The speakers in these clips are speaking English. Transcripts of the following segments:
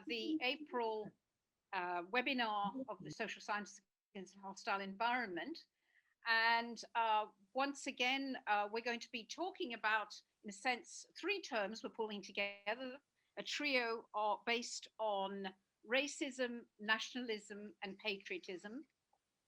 the April webinar of the Social Sciences Against a Hostile Environment. And once again, we're going to be talking about, in a sense, three terms we're pulling together, a trio based on racism, nationalism, and patriotism.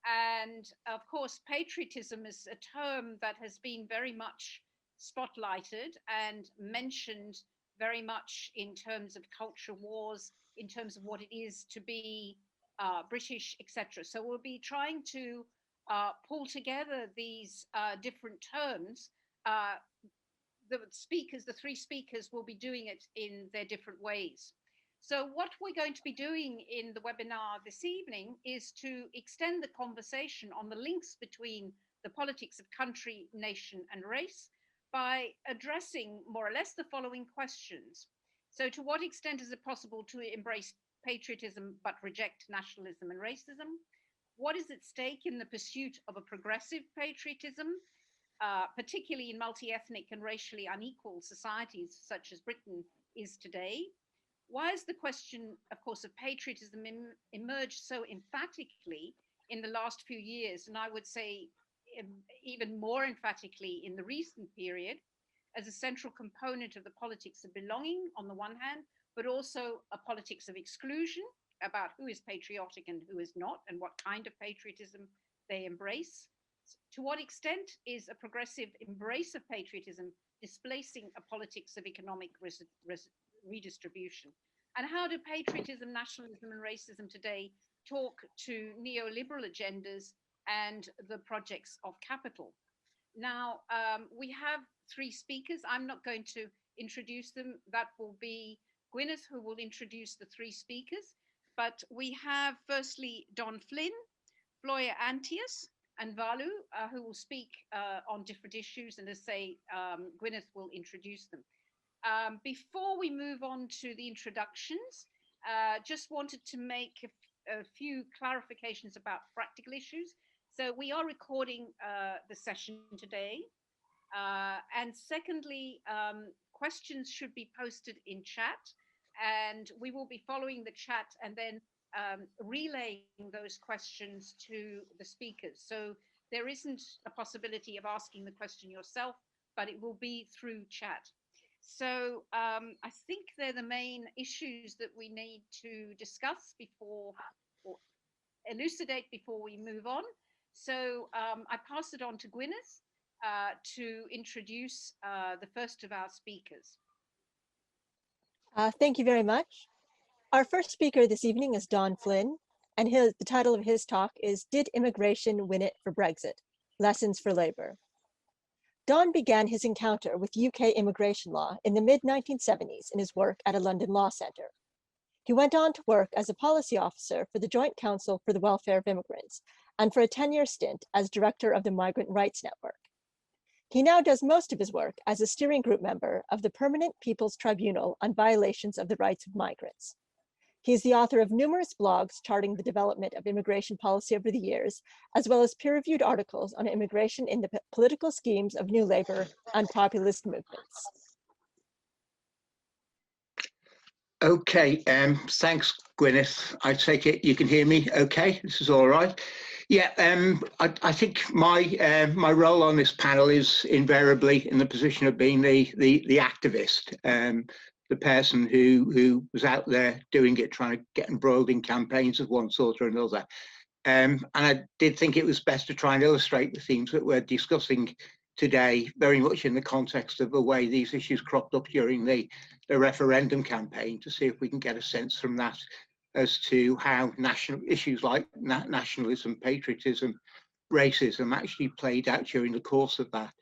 And of course, patriotism is a term that has been very much spotlighted and mentioned very much in terms of culture wars, in terms of what it is to be British, etc. So we'll be trying to pull together these different terms. The three speakers will be doing it in their different ways. So what we're going to be doing in the webinar this evening is to extend the conversation on the links between the politics of country, nation, and race by addressing more or less the following questions. So to what extent is it possible to embrace patriotism but reject nationalism and racism? What is at stake in the pursuit of a progressive patriotism, particularly in multi-ethnic and racially unequal societies such as Britain is today? Why has the question, of course, of patriotism emerged so emphatically in the last few years, and I would say even more emphatically in the recent period, as a central component of the politics of belonging on the one hand, but also a politics of exclusion about who is patriotic and who is not, and what kind of patriotism they embrace? To what extent is a progressive embrace of patriotism displacing a politics of economic redistribution? And how do patriotism, nationalism, and racism today talk to neoliberal agendas and the projects of capital? Now, we have three speakers. I'm not going to introduce them. That will be Gwyneth who will introduce the three speakers. But we have firstly Don Flynn, Floya Antius, and Valu, who will speak on different issues. And as say, Gwyneth will introduce them. Before we move on to the introductions, just wanted to make a few clarifications about practical issues. So we are recording the session today. And secondly, questions should be posted in chat, and we will be following the chat and then relaying those questions to the speakers. So there isn't a possibility of asking the question yourself, but it will be through chat. So I think they're the main issues that we need to discuss before, or elucidate before we move on. So I pass it on to Gwyneth to introduce the first of our speakers. Thank you very much. Our first speaker this evening is Don Flynn, and the title of his talk is "Did Immigration Win It for Brexit? Lessons for Labour." Don began his encounter with UK immigration law in the mid-1970s in his work at a London law centre. He went on to work as a policy officer for the Joint Council for the Welfare of Immigrants and for a 10-year stint as director of the Migrant Rights Network. He now does most of his work as a steering group member of the Permanent People's Tribunal on Violations of the Rights of Migrants. He is the author of numerous blogs charting the development of immigration policy over the years, as well as peer-reviewed articles on immigration in the political schemes of New Labour and populist movements. Okay, thanks, Gwyneth. I take it you can hear me okay? This is all right. Yeah, I think my role on this panel is invariably in the position of being the activist, the person who was out there doing it, trying to get embroiled in campaigns of one sort or another. And I did think it was best to try and illustrate the themes that we're discussing today, very much in the context of the way these issues cropped up during the referendum campaign, to see if we can get a sense from that as to how issues like nationalism, patriotism, racism actually played out during the course of that.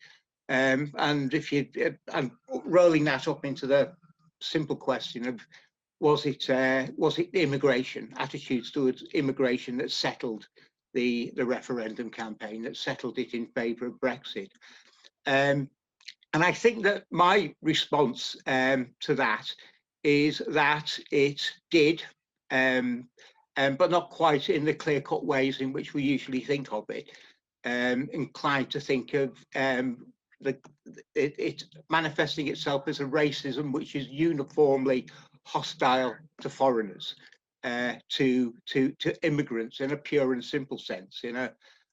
And if you, I'm rolling that up into the simple question of, was it immigration, attitudes towards immigration that settled the referendum campaign, that settled it in favour of Brexit? And I think that my response to that is that it did, but not quite in the clear-cut ways in which we usually think of it. Inclined to think of it manifesting itself as a racism which is uniformly hostile to foreigners, to immigrants in a pure and simple sense, in a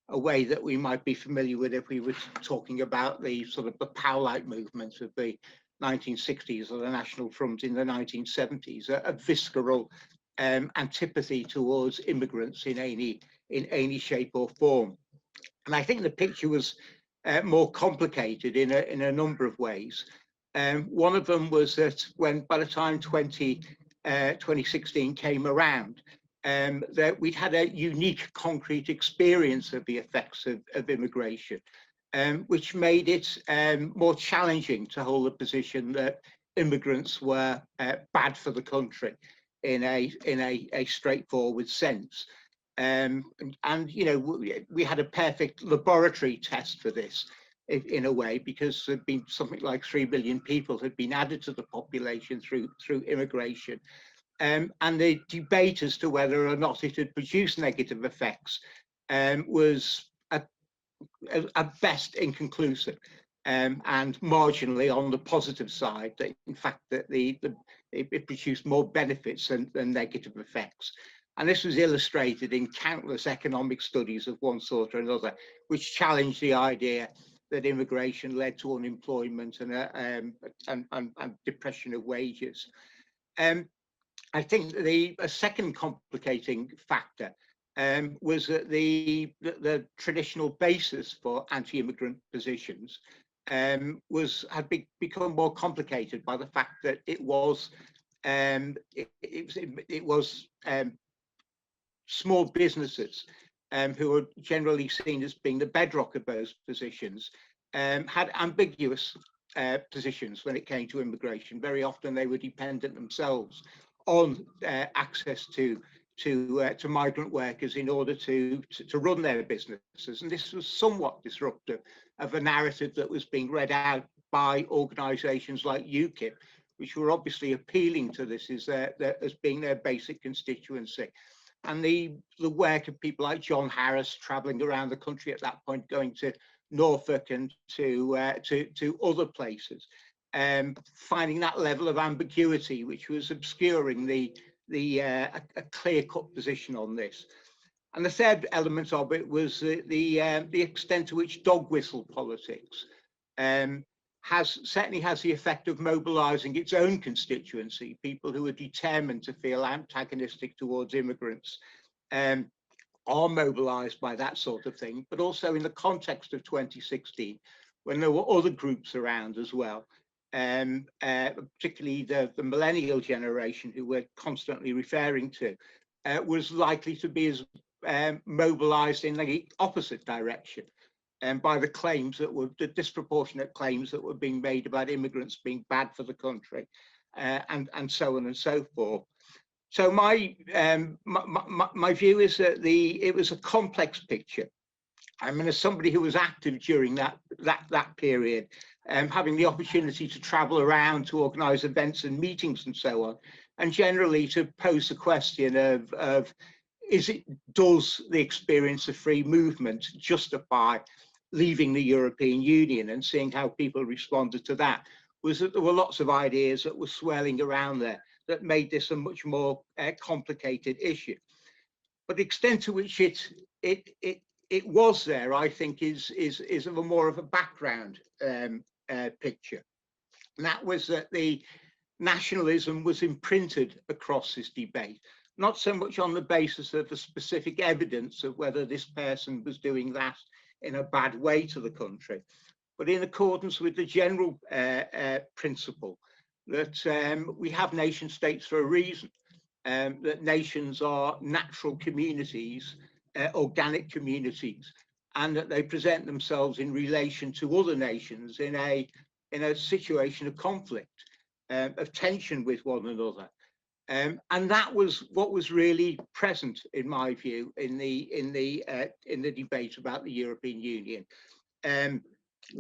way that we might be familiar with if we were talking about the sort of the Powellite movement of the 1960s or the National Front in the 1970s, a visceral antipathy towards immigrants in any shape or form. And I think the picture was more complicated in a number of ways. One of them was that by the time 2016 came around, that we'd had a unique concrete experience of the effects of immigration, which made it more challenging to hold the position that immigrants were bad for the country in a straightforward sense. And you know, we had a perfect laboratory test for this in a way, because there'd been something like 3 billion people had been added to the population through immigration. And the debate as to whether or not it had produced negative effects was at best inconclusive, and marginally on the positive side, that in fact that it produced more benefits than negative effects. And this was illustrated in countless economic studies of one sort or another, which challenged the idea that immigration led to unemployment and depression of wages. I think a second complicating factor was that the traditional basis for anti-immigrant positions had become more complicated by the fact that it was small businesses who were generally seen as being the bedrock of those positions, had ambiguous positions when it came to immigration. Very often they were dependent themselves on access to migrant workers in order to run their businesses. And this was somewhat disruptive of a narrative that was being read out by organisations like UKIP, which were obviously appealing to this as being their basic constituency. And the work of people like John Harris travelling around the country at that point, going to Norfolk and to other places, finding that level of ambiguity, which was obscuring a clear-cut position on this. And the third element of it was the extent to which dog whistle politics certainly has the effect of mobilising its own constituency. People who are determined to feel antagonistic towards immigrants are mobilised by that sort of thing, but also in the context of 2016, when there were other groups around as well, particularly the millennial generation, who we're constantly referring to, was likely to be as mobilised in the opposite direction, by the claims that were the disproportionate claims that were being made about immigrants being bad for the country, and so on and so forth. So my view is that it was a complex picture. I mean, as somebody who was active during that period, having the opportunity to travel around to organise events and meetings and so on, and generally to pose the question of does the experience of free movement justify leaving the European Union, and seeing how people responded to that, was that there were lots of ideas that were swirling around there that made this a much more complicated issue. But the extent to which it was there, I think, is of a more of a background picture. And that was that the nationalism was imprinted across this debate, not so much on the basis of the specific evidence of whether this person was doing that in a bad way to the country, but in accordance with the general principle that we have nation states for a reason, that nations are natural communities, organic communities, and that they present themselves in relation to other nations in a situation of conflict, of tension with one another. And that was what was really present, in my view, in the debate about the European Union. And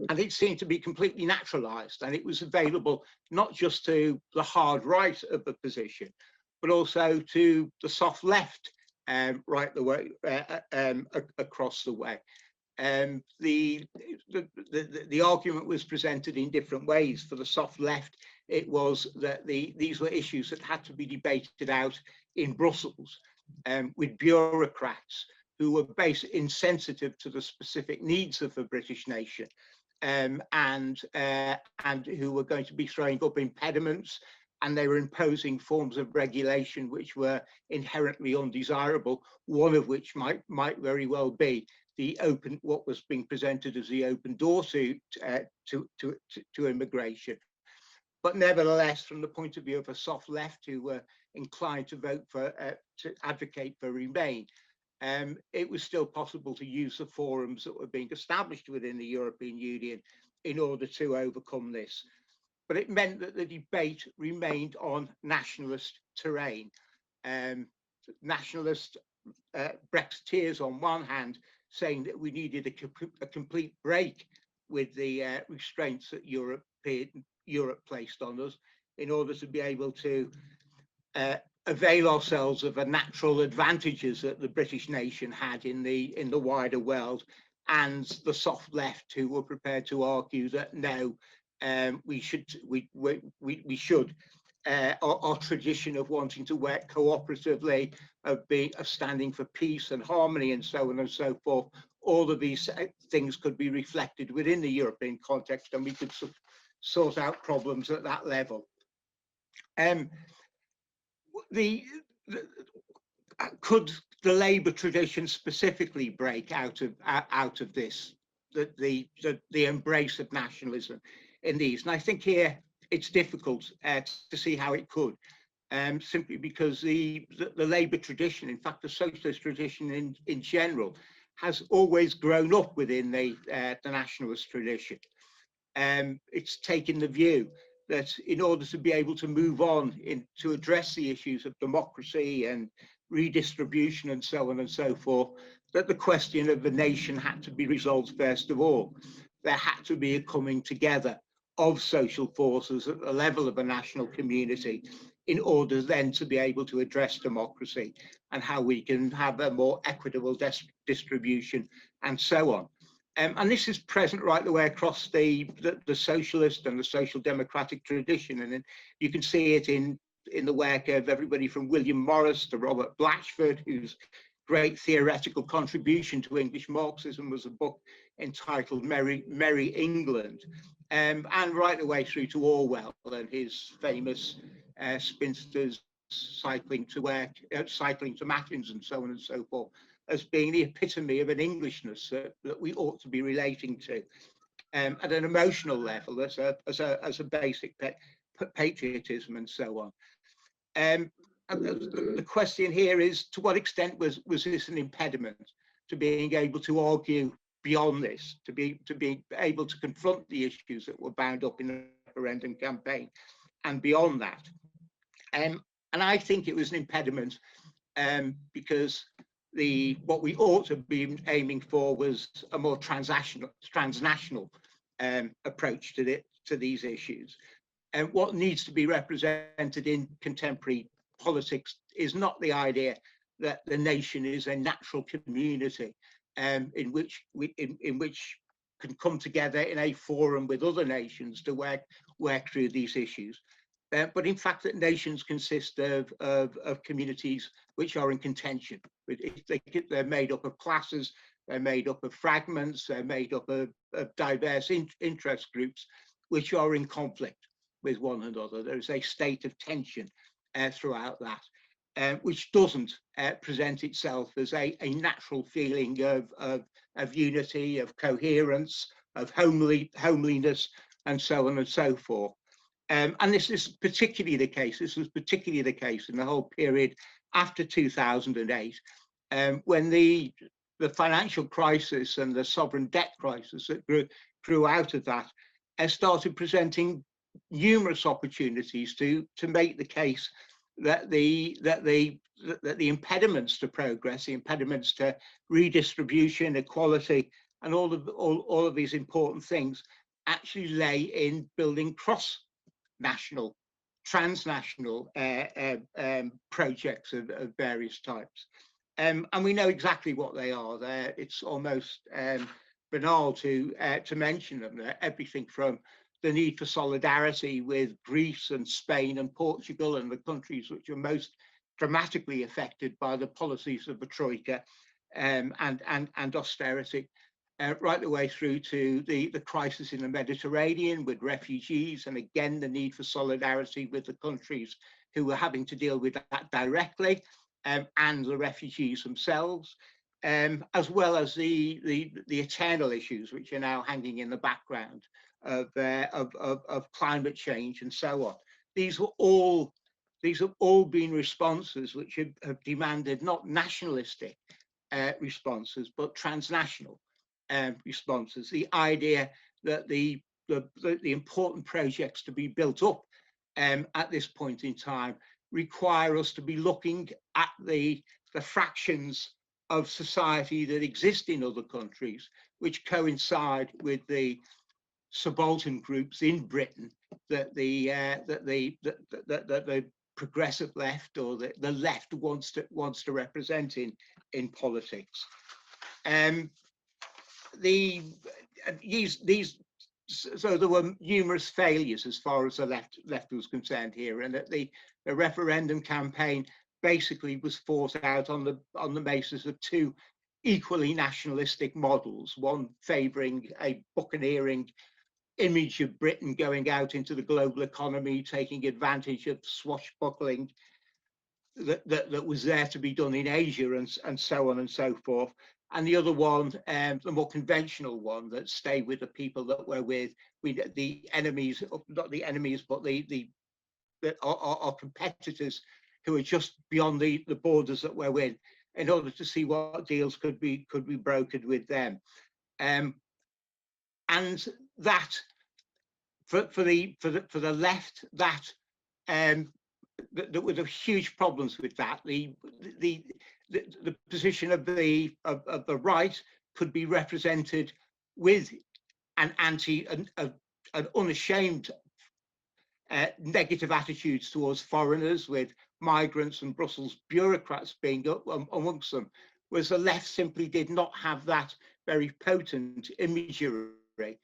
it seemed to be completely naturalized, and it was available not just to the hard right of the position, but also to the soft left, right the way across the way. the argument was presented in different ways. For the soft left, it was that these were issues that had to be debated out in Brussels with bureaucrats who were insensitive to the specific needs of the British nation, and who were going to be throwing up impediments, and they were imposing forms of regulation which were inherently undesirable, one of which might very well be what was being presented as the open door to immigration. But nevertheless, from the point of view of a soft left who were inclined to vote for, to advocate for Remain, it was still possible to use the forums that were being established within the European Union in order to overcome this. But it meant that the debate remained on nationalist terrain. Nationalist Brexiteers on one hand saying that we needed a complete break with the restraints that Europe placed on us in order to be able to avail ourselves of the natural advantages that the British nation had in the wider world, and the soft left who were prepared to argue that no, we should our tradition of wanting to work cooperatively, of standing for peace and harmony and so on and so forth, all of these things could be reflected within the European context, and we could sort out problems at that level. Could the Labour tradition specifically break out of this, the embrace of nationalism in these? And I think here it's difficult to see how it could, simply because the Labour tradition, in fact the socialist tradition in general, has always grown up within the nationalist tradition. It's taken the view that in order to be able to move on to address the issues of democracy and redistribution and so on and so forth, that the question of the nation had to be resolved first of all. There had to be a coming together of social forces at the level of a national community in order then to be able to address democracy and how we can have a more equitable distribution and so on. And this is present right the way across the socialist and the social democratic tradition. And you can see it in the work of everybody from William Morris to Robert Blatchford, whose great theoretical contribution to English Marxism was a book entitled Merry England, and right the way through to Orwell and his famous spinsters cycling to work, cycling to matins and so on and so forth, as being the epitome of an Englishness that we ought to be relating to at an emotional level, as a basic patriotism and so on. And the question here is, to what extent was this an impediment to being able to argue beyond this, to be able to confront the issues that were bound up in the referendum campaign and beyond that? And I think it was an impediment because what we ought to be aiming for was a more transnational approach to these issues. And what needs to be represented in contemporary politics is not the idea that the nation is a natural community in which can come together in a forum with other nations to work through these issues. But in fact, that nations consist of communities which are in contention. They're made up of classes, they're made up of fragments, they're made up of diverse interest groups which are in conflict with one another. There's a state of tension throughout that, which doesn't present itself as a natural feeling of unity, of coherence, of homeliness, and so on and so forth. And this is particularly the case. This was particularly the case in the whole period after 2008, when the financial crisis and the sovereign debt crisis that grew out of that started presenting numerous opportunities to make the case that the impediments to progress, the impediments to redistribution, equality, and all of these important things actually lay in building cross-national, transnational projects of various types. And we know exactly what they are. It's almost banal to mention them. Everything from the need for solidarity with Greece and Spain and Portugal and the countries which are most dramatically affected by the policies of the Troika and austerity, right the way through to the crisis in the Mediterranean with refugees, and again the need for solidarity with the countries who are having to deal with that directly, and the refugees themselves, as well as the eternal issues which are now hanging in the background of climate change and so on. These have all been responses which have demanded not nationalistic responses but transnational responses. The idea that the important projects to be built up at this point in time require us to be looking at the fractions of society that exist in other countries, which coincide with the subaltern groups in Britain that the progressive left or the left wants to represent in politics. So there were numerous failures as far as the left was concerned here, and that the referendum campaign basically was fought out on the basis of two equally nationalistic models, one favouring a buccaneering image of Britain going out into the global economy, taking advantage of swashbuckling that was there to be done in Asia and so on and so forth. And the other one, the more conventional one, that stay with the people that we're with, the enemies, not the enemies, but our competitors who are just beyond the borders that we're with, in order to see what deals could be brokered with them. And that for the left, that there were huge problems with that. The position of the right could be represented with an unashamed negative attitudes towards foreigners, with migrants and Brussels bureaucrats being amongst them, whereas the left simply did not have that very potent imagery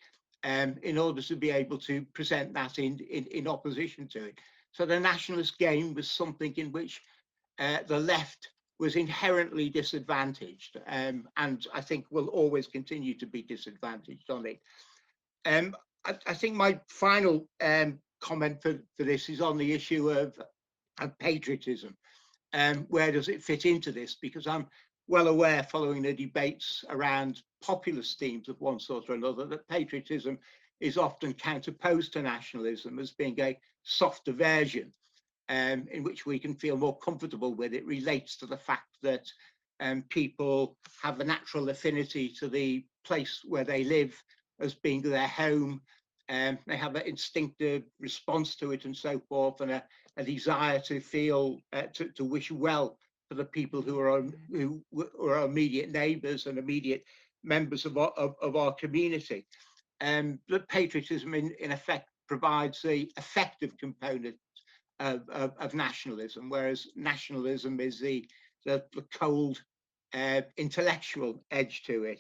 in order to be able to present that in opposition to it. So the nationalist game was something in which the left was inherently disadvantaged, and I think will always continue to be disadvantaged on it. I think my final comment for this is on the issue of patriotism. Where does it fit into this? Because I'm well aware, following the debates around populist themes of one sort or another, that patriotism is often counterposed to nationalism as being a softer version in which we can feel more comfortable with. It relates to the fact that people have a natural affinity to the place where they live as being their home. They have an instinctive response to it and so forth, and a desire to feel, to wish well for the people who are immediate neighbours and immediate members of our community. But patriotism, in effect, provides the affective component of nationalism, whereas nationalism is the cold intellectual edge to it.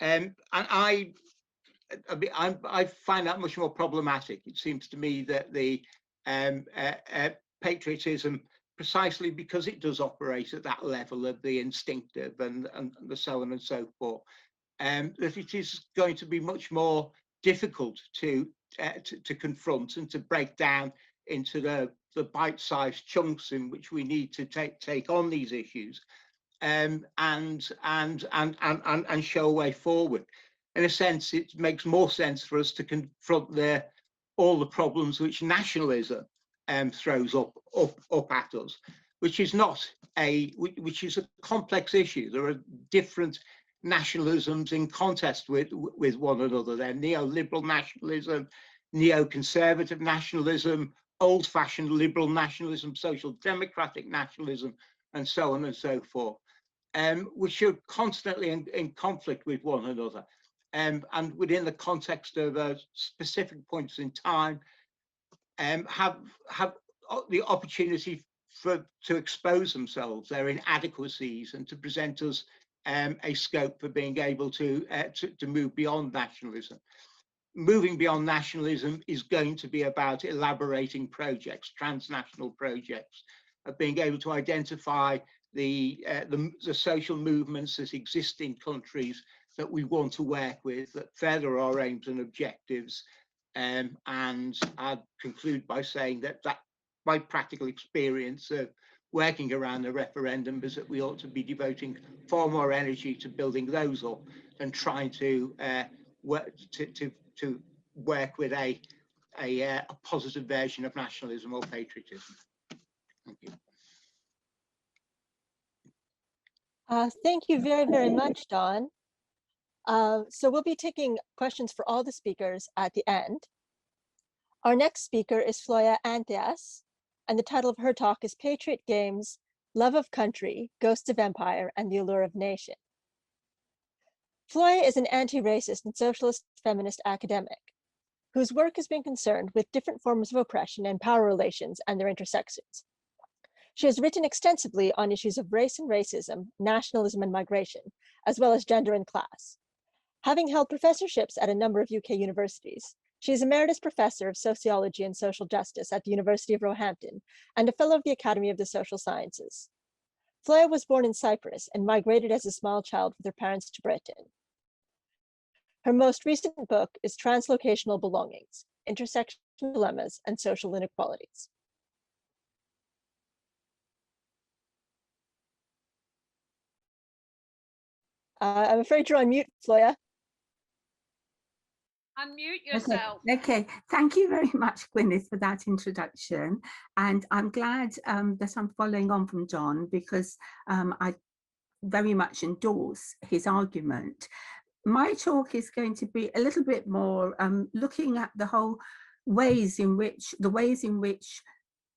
And I find that much more problematic. It seems to me that the patriotism, precisely because it does operate at that level of the instinctive and the so on and so forth, that it is going to be much more difficult to confront and to break down into the bite-sized chunks in which we need to take on these issues, and show a way forward. In a sense, it makes more sense for us to confront all the problems which nationalism throws up at us, which is a complex issue. There are different nationalisms in contest with one another. They're neoliberal nationalism, neoconservative nationalism, old-fashioned liberal nationalism, social democratic nationalism, and so on and so forth, which are constantly in conflict with one another. And within the context of specific points in time, have the opportunity to expose themselves, their inadequacies, and to present us a scope for being able to move beyond nationalism. Moving beyond nationalism is going to be about elaborating projects, transnational projects, being able to identify the social movements that exist in countries that we want to work with, that further our aims and objectives. And I'd conclude by saying that my practical experience of working around the referendum is that we ought to be devoting far more energy to building those up than trying to work with a positive version of nationalism or patriotism. Thank you. Thank you very, very much, Don. So we'll be taking questions for all the speakers at the end. Our next speaker is Floya Antheas, and the title of her talk is Patriot Games, Love of Country, Ghosts of Empire, and the Allure of Nation. Floya is an anti-racist and socialist feminist academic whose work has been concerned with different forms of oppression and power relations and their intersections. She has written extensively on issues of race and racism, nationalism and migration, as well as gender and class. Having held professorships at a number of UK universities, she is Emeritus Professor of Sociology and Social Justice at the University of Roehampton and a Fellow of the Academy of the Social Sciences. Floya was born in Cyprus and migrated as a small child with her parents to Britain. Her most recent book is Translocational Belongings, Intersectional Dilemmas and Social Inequalities. I'm afraid you're on mute, Floya. Unmute yourself. Okay, thank you very much, Gwyneth, for that introduction. And I'm glad that I'm following on from John, because I very much endorse his argument. My talk is going to be a little bit more looking at the whole ways in which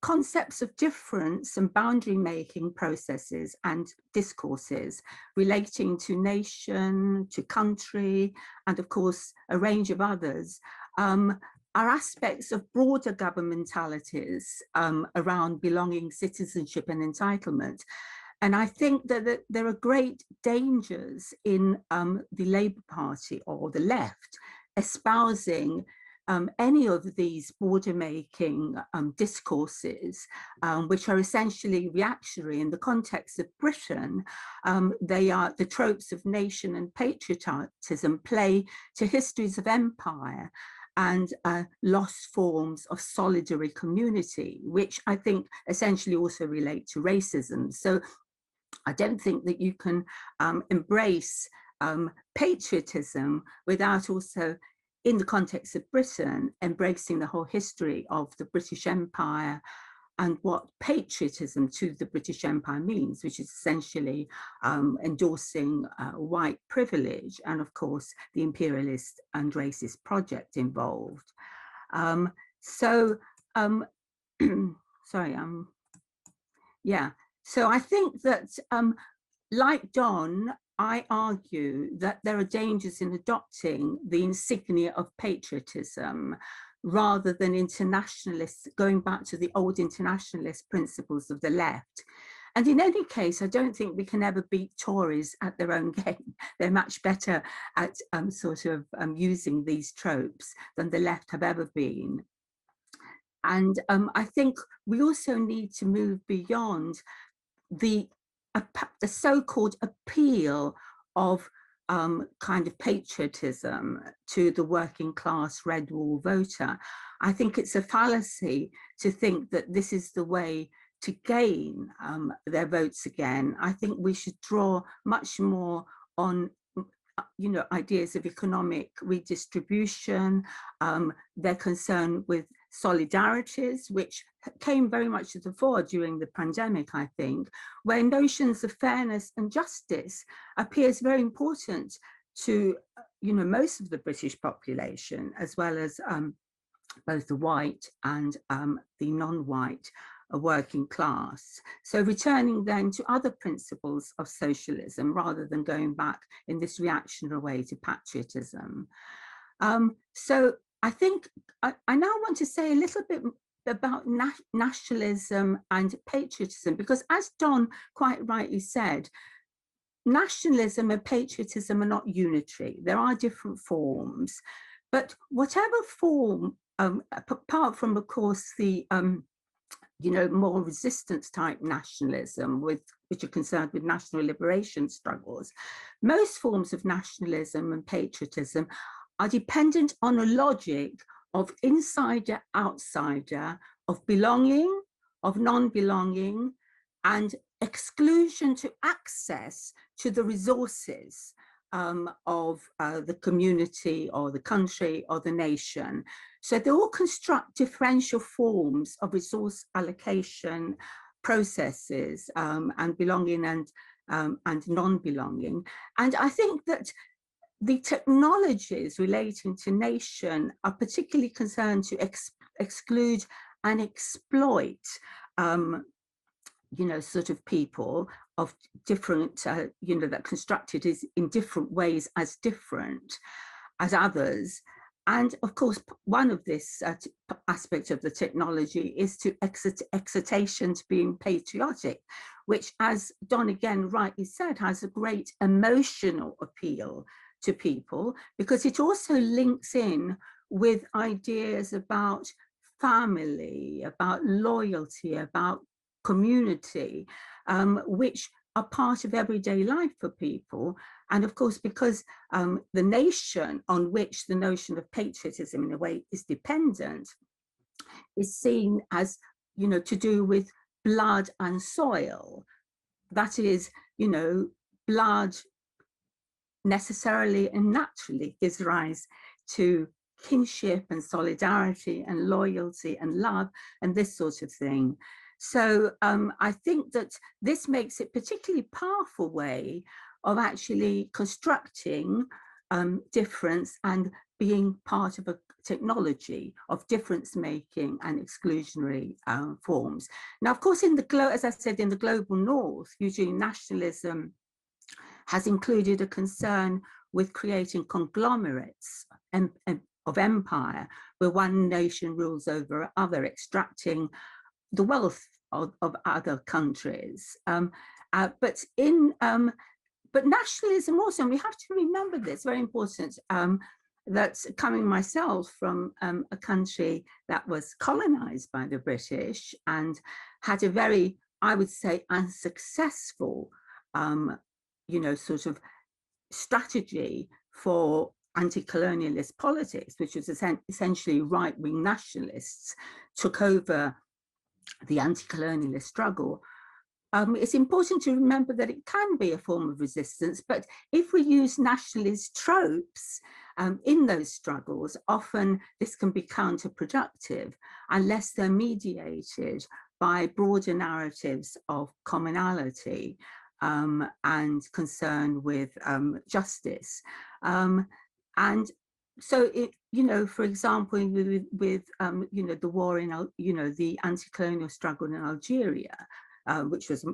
concepts of difference and boundary making processes and discourses relating to nation, to country, and of course a range of others are aspects of broader governmentalities around belonging, citizenship and entitlement. And I think that there are great dangers in the Labour Party or the left espousing any of these border-making discourses, which are essentially reactionary in the context of Britain. They are the tropes of nation and patriotism play to histories of empire and lost forms of solidary community, which I think essentially also relate to racism. So I don't think that you can embrace patriotism without also, in the context of Britain, embracing the whole history of the British Empire and what patriotism to the British Empire means, which is essentially endorsing white privilege and, of course, the imperialist and racist project involved. So I think that, like Don, I argue that there are dangers in adopting the insignia of patriotism rather than internationalists, going back to the old internationalist principles of the left. And in any case, I don't think we can ever beat Tories at their own game. They're much better at using these tropes than the left have ever been. And I think we also need to move beyond the so-called appeal of kind of patriotism to the working class red wall voter. I think it's a fallacy to think that this is the way to gain their votes again. I think we should draw much more on ideas of economic redistribution, their concern with solidarities, which came very much to the fore during the pandemic, I think, where notions of fairness and justice appears very important to, most of the British population, as well as both the white and the non-white working class. So returning then to other principles of socialism rather than going back in this reactionary way to patriotism. So I think I now want to say a little bit about nationalism and patriotism, because as Don quite rightly said, nationalism and patriotism are not unitary. There are different forms, but whatever form, apart from, of course, the more resistance type nationalism, which are concerned with national liberation struggles, most forms of nationalism and patriotism are dependent on a logic of insider, outsider, of belonging, of non-belonging, and exclusion to access to the resources of the community or the country or the nation. So they all construct differential forms of resource allocation processes and belonging and non-belonging. And I think that the technologies relating to nation are particularly concerned to exclude and exploit sort of people of different, that constructed is in different ways as different as others. And of course, one of this aspect of the technology is to excitation to being patriotic, which, as Don again rightly said, has a great emotional appeal to people, because it also links in with ideas about family, about loyalty, about community, which are part of everyday life for people. And of course, because the nation on which the notion of patriotism in a way is dependent is seen as, to do with blood and soil. That is, blood necessarily and naturally gives rise to kinship and solidarity and loyalty and love and this sort of thing. So I think that this makes it a particularly powerful way of actually constructing difference and being part of a technology of difference making and exclusionary forms. Now, of course, as I said, in the global north, usually nationalism has included a concern with creating conglomerates of empire, where one nation rules over other, extracting the wealth of other countries. But nationalism also, and we have to remember this, very important, that's coming myself from a country that was colonized by the British and had a very, I would say, unsuccessful sort of strategy for anti-colonialist politics, which was essentially right-wing nationalists took over the anti-colonialist struggle. It's important to remember that it can be a form of resistance, but if we use nationalist tropes in those struggles, often this can be counterproductive unless they're mediated by broader narratives of commonality and concern with justice. And so, for example, with the war in, the anti-colonial struggle in Algeria, which was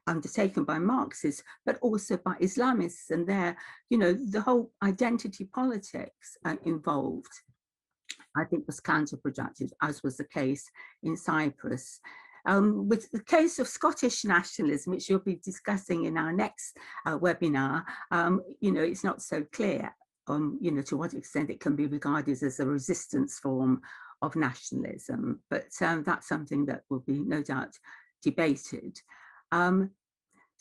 undertaken by Marxists, but also by Islamists, and the whole identity politics involved, I think, was counterproductive, as was the case in Cyprus. With the case of Scottish nationalism, which you'll be discussing in our next webinar, it's not so clear, to what extent it can be regarded as a resistance form of nationalism, but that's something that will be no doubt debated.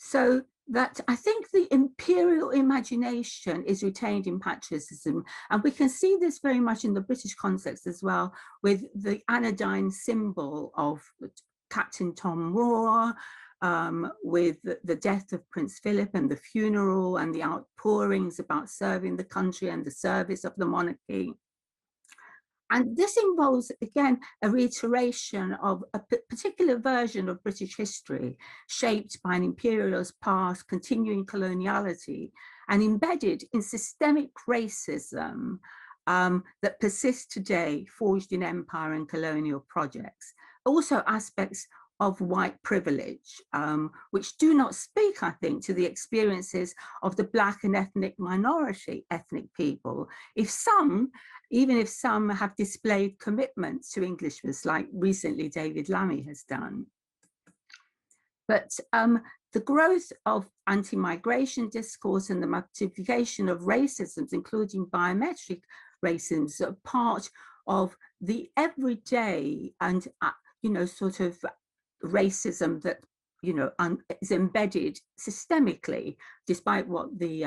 So that I think the imperial imagination is retained in patriotism, and we can see this very much in the British context as well, with the anodyne symbol of Captain Tom Moore, with the death of Prince Philip and the funeral and the outpourings about serving the country and the service of the monarchy. And this involves, again, a reiteration of a particular version of British history shaped by an imperialist past, continuing coloniality, and embedded in systemic racism that persists today, forged in empire and colonial projects. Also aspects of white privilege, which do not speak, I think, to the experiences of the Black and ethnic minority ethnic people. Even if some have displayed commitment to Englishness, like recently David Lammy has done. But the growth of anti-migration discourse and the multiplication of racisms, including biometric racism, are part of the everyday and, sort of racism that, is embedded systemically, despite what the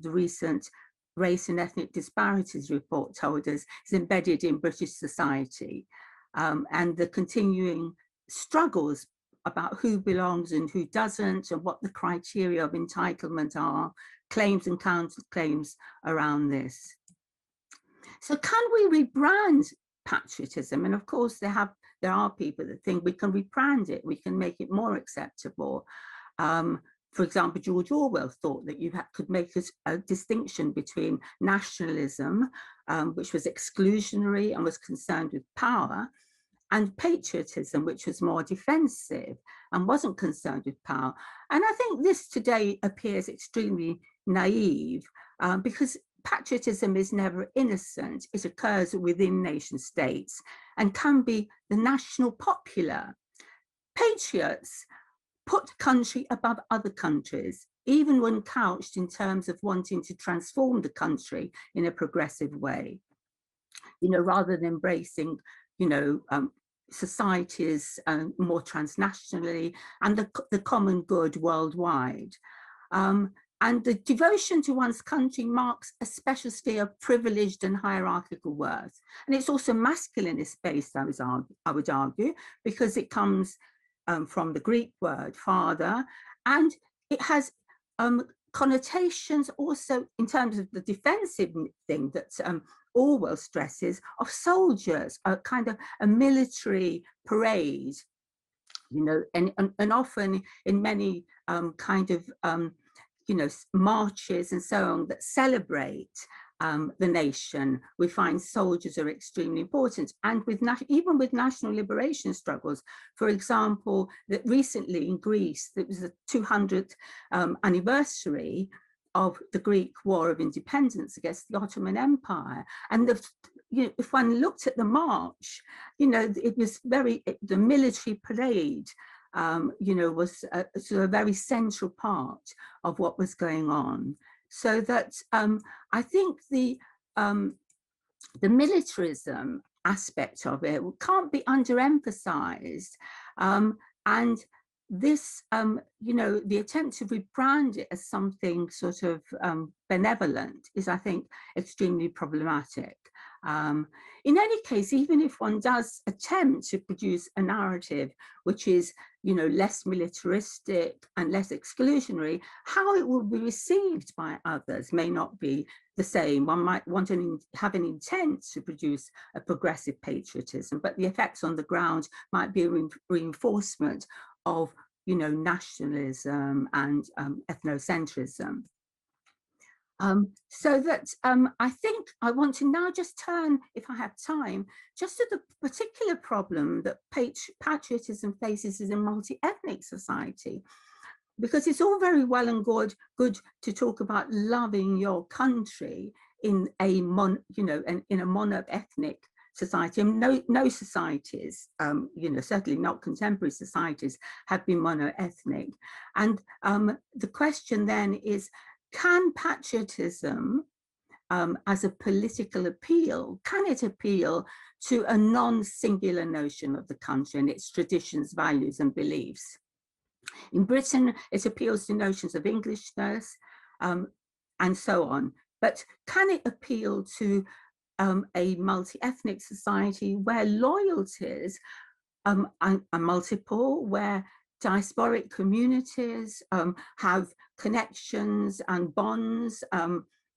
recent Race and Ethnic Disparities report told us, is embedded in British society, and the continuing struggles about who belongs and who doesn't, and what the criteria of entitlement are, claims and counterclaims around this. So can we rebrand patriotism? And of course, there are people that think we can rebrand it, we can make it more acceptable. For example, George Orwell thought that you could make a distinction between nationalism, which was exclusionary and was concerned with power, and patriotism, which was more defensive and wasn't concerned with power. And I think this today appears extremely naive, because patriotism is never innocent. It occurs within nation states and can be the national popular. Patriots put country above other countries, even when couched in terms of wanting to transform the country in a progressive way, rather than embracing, societies more transnationally and the common good worldwide. And the devotion to one's country marks a special sphere of privileged and hierarchical worth. And it's also masculinist based, I would argue, because it comes from the Greek word father, and it has connotations also in terms of the defensive thing that Orwell stresses, of soldiers, a kind of a military parade, and often in many kind of marches and so on that celebrate the nation, we find soldiers are extremely important. And even with national liberation struggles, for example, that recently in Greece, it was the 200th anniversary of the Greek War of Independence against the Ottoman Empire. And if one looked at the march, it was the military parade, was a very central part of what was going on. So that I think the militarism aspect of it can't be underemphasized. And this, the attempt to rebrand it as something sort of benevolent is, I think, extremely problematic. In any case, even if one does attempt to produce a narrative which is, less militaristic and less exclusionary, how it will be received by others may not be the same. One might want to have an intent to produce a progressive patriotism, but the effects on the ground might be a reinforcement of, nationalism and ethnocentrism. So that I think I want to now just turn, if I have time, just to the particular problem that patriotism faces in a multi-ethnic society. Because it's all very well and good to talk about loving your country in a mono-ethnic society. And no societies, certainly not contemporary societies, have been mono-ethnic. And the question then is, can patriotism, as a political appeal, can it appeal to a non-singular notion of the country and its traditions, values, and beliefs? In Britain, it appeals to notions of Englishness and so on. But can it appeal to a multi-ethnic society where loyalties are multiple, where diasporic communities have connections and bonds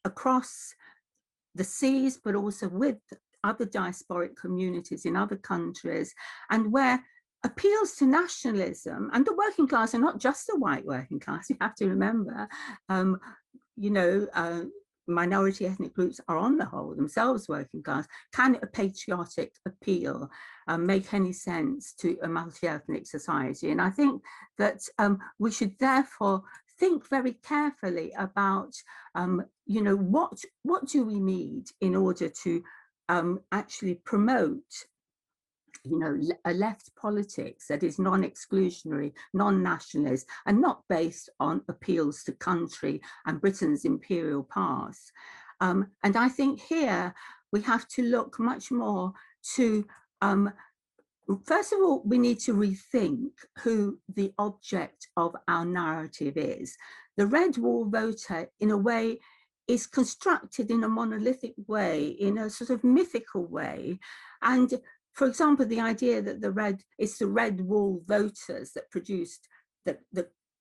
across the seas, but also with other diasporic communities in other countries, and where appeals to nationalism and the working class, and not just the white working class, you have to remember, minority ethnic groups are on the whole themselves working class. Can a patriotic appeal make any sense to a multi-ethnic society? And I think that we should therefore think very carefully about, what do we need in order to actually promote a left politics that is non-exclusionary, non-nationalist, and not based on appeals to country and Britain's imperial past. And I think here we have to look much more to, first of all, we need to rethink who the object of our narrative is. The Red Wall voter, in a way, is constructed in a monolithic way, in a sort of mythical way. And for example, the idea that it's the Red Wall voters that produced, that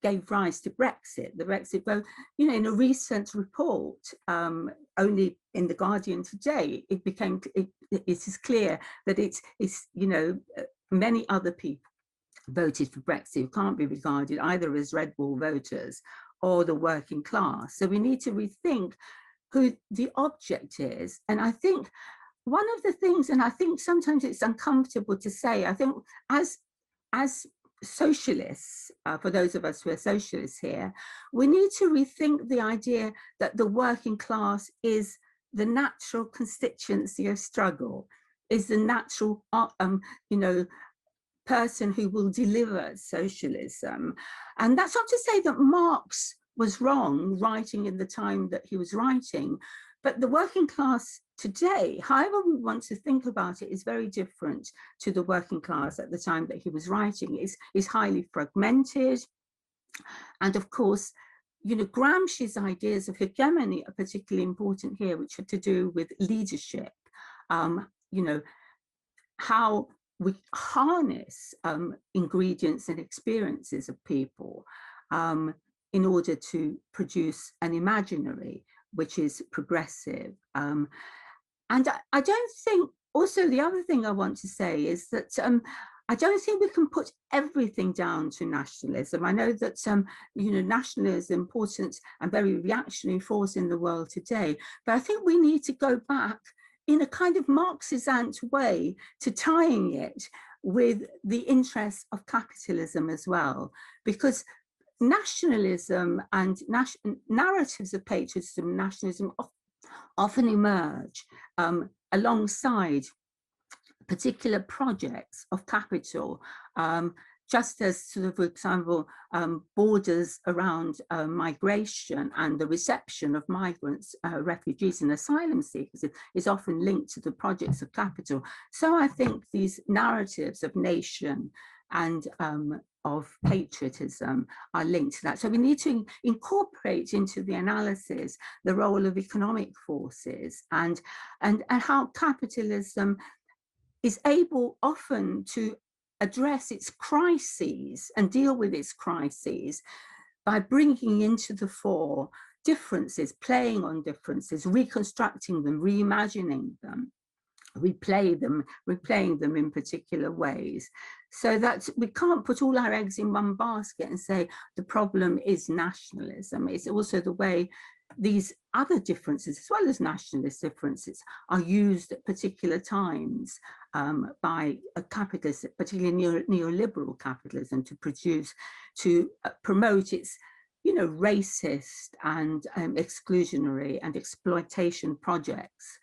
gave rise to Brexit, the Brexit vote, in a recent report, only in The Guardian today, it is clear that it's many other people voted for Brexit who can't be regarded either as Red Wall voters or the working class. So we need to rethink who the object is. And I think one of the things, and I think sometimes it's uncomfortable to say, I think as socialists, for those of us who are socialists here, we need to rethink the idea that the working class is the natural constituency of struggle, is the natural, person who will deliver socialism. And that's not to say that Marx was wrong writing in the time that he was writing, but the working class today, however we want to think about it, is very different to the working class at the time that he was writing. Is highly fragmented. And of course, Gramsci's ideas of hegemony are particularly important here, which are to do with leadership, how we harness ingredients and experiences of people in order to produce an imaginary which is progressive. And I don't think, also the other thing I want to say is that I don't think we can put everything down to nationalism. I know that nationalism is an important and very reactionary force in the world today, but I think we need to go back in a kind of Marxist way to tying it with the interests of capitalism as well, because nationalism and narratives of patriotism and nationalism often emerge alongside particular projects of capital, just as sort of, for example, borders around migration and the reception of migrants, refugees and asylum seekers is often linked to the projects of capital. So I think these narratives of nation and of patriotism are linked to that. So we need to incorporate into the analysis the role of economic forces and how capitalism is able often to address its crises and deal with its crises by bringing into the fore differences, playing on differences, reconstructing them, reimagining them, replaying them in particular ways, so that we can't put all our eggs in one basket and say the problem is nationalism. It's also the way these other differences, as well as nationalist differences, are used at particular times by a capitalist, particularly neoliberal capitalism, to promote its, racist and exclusionary and exploitation projects.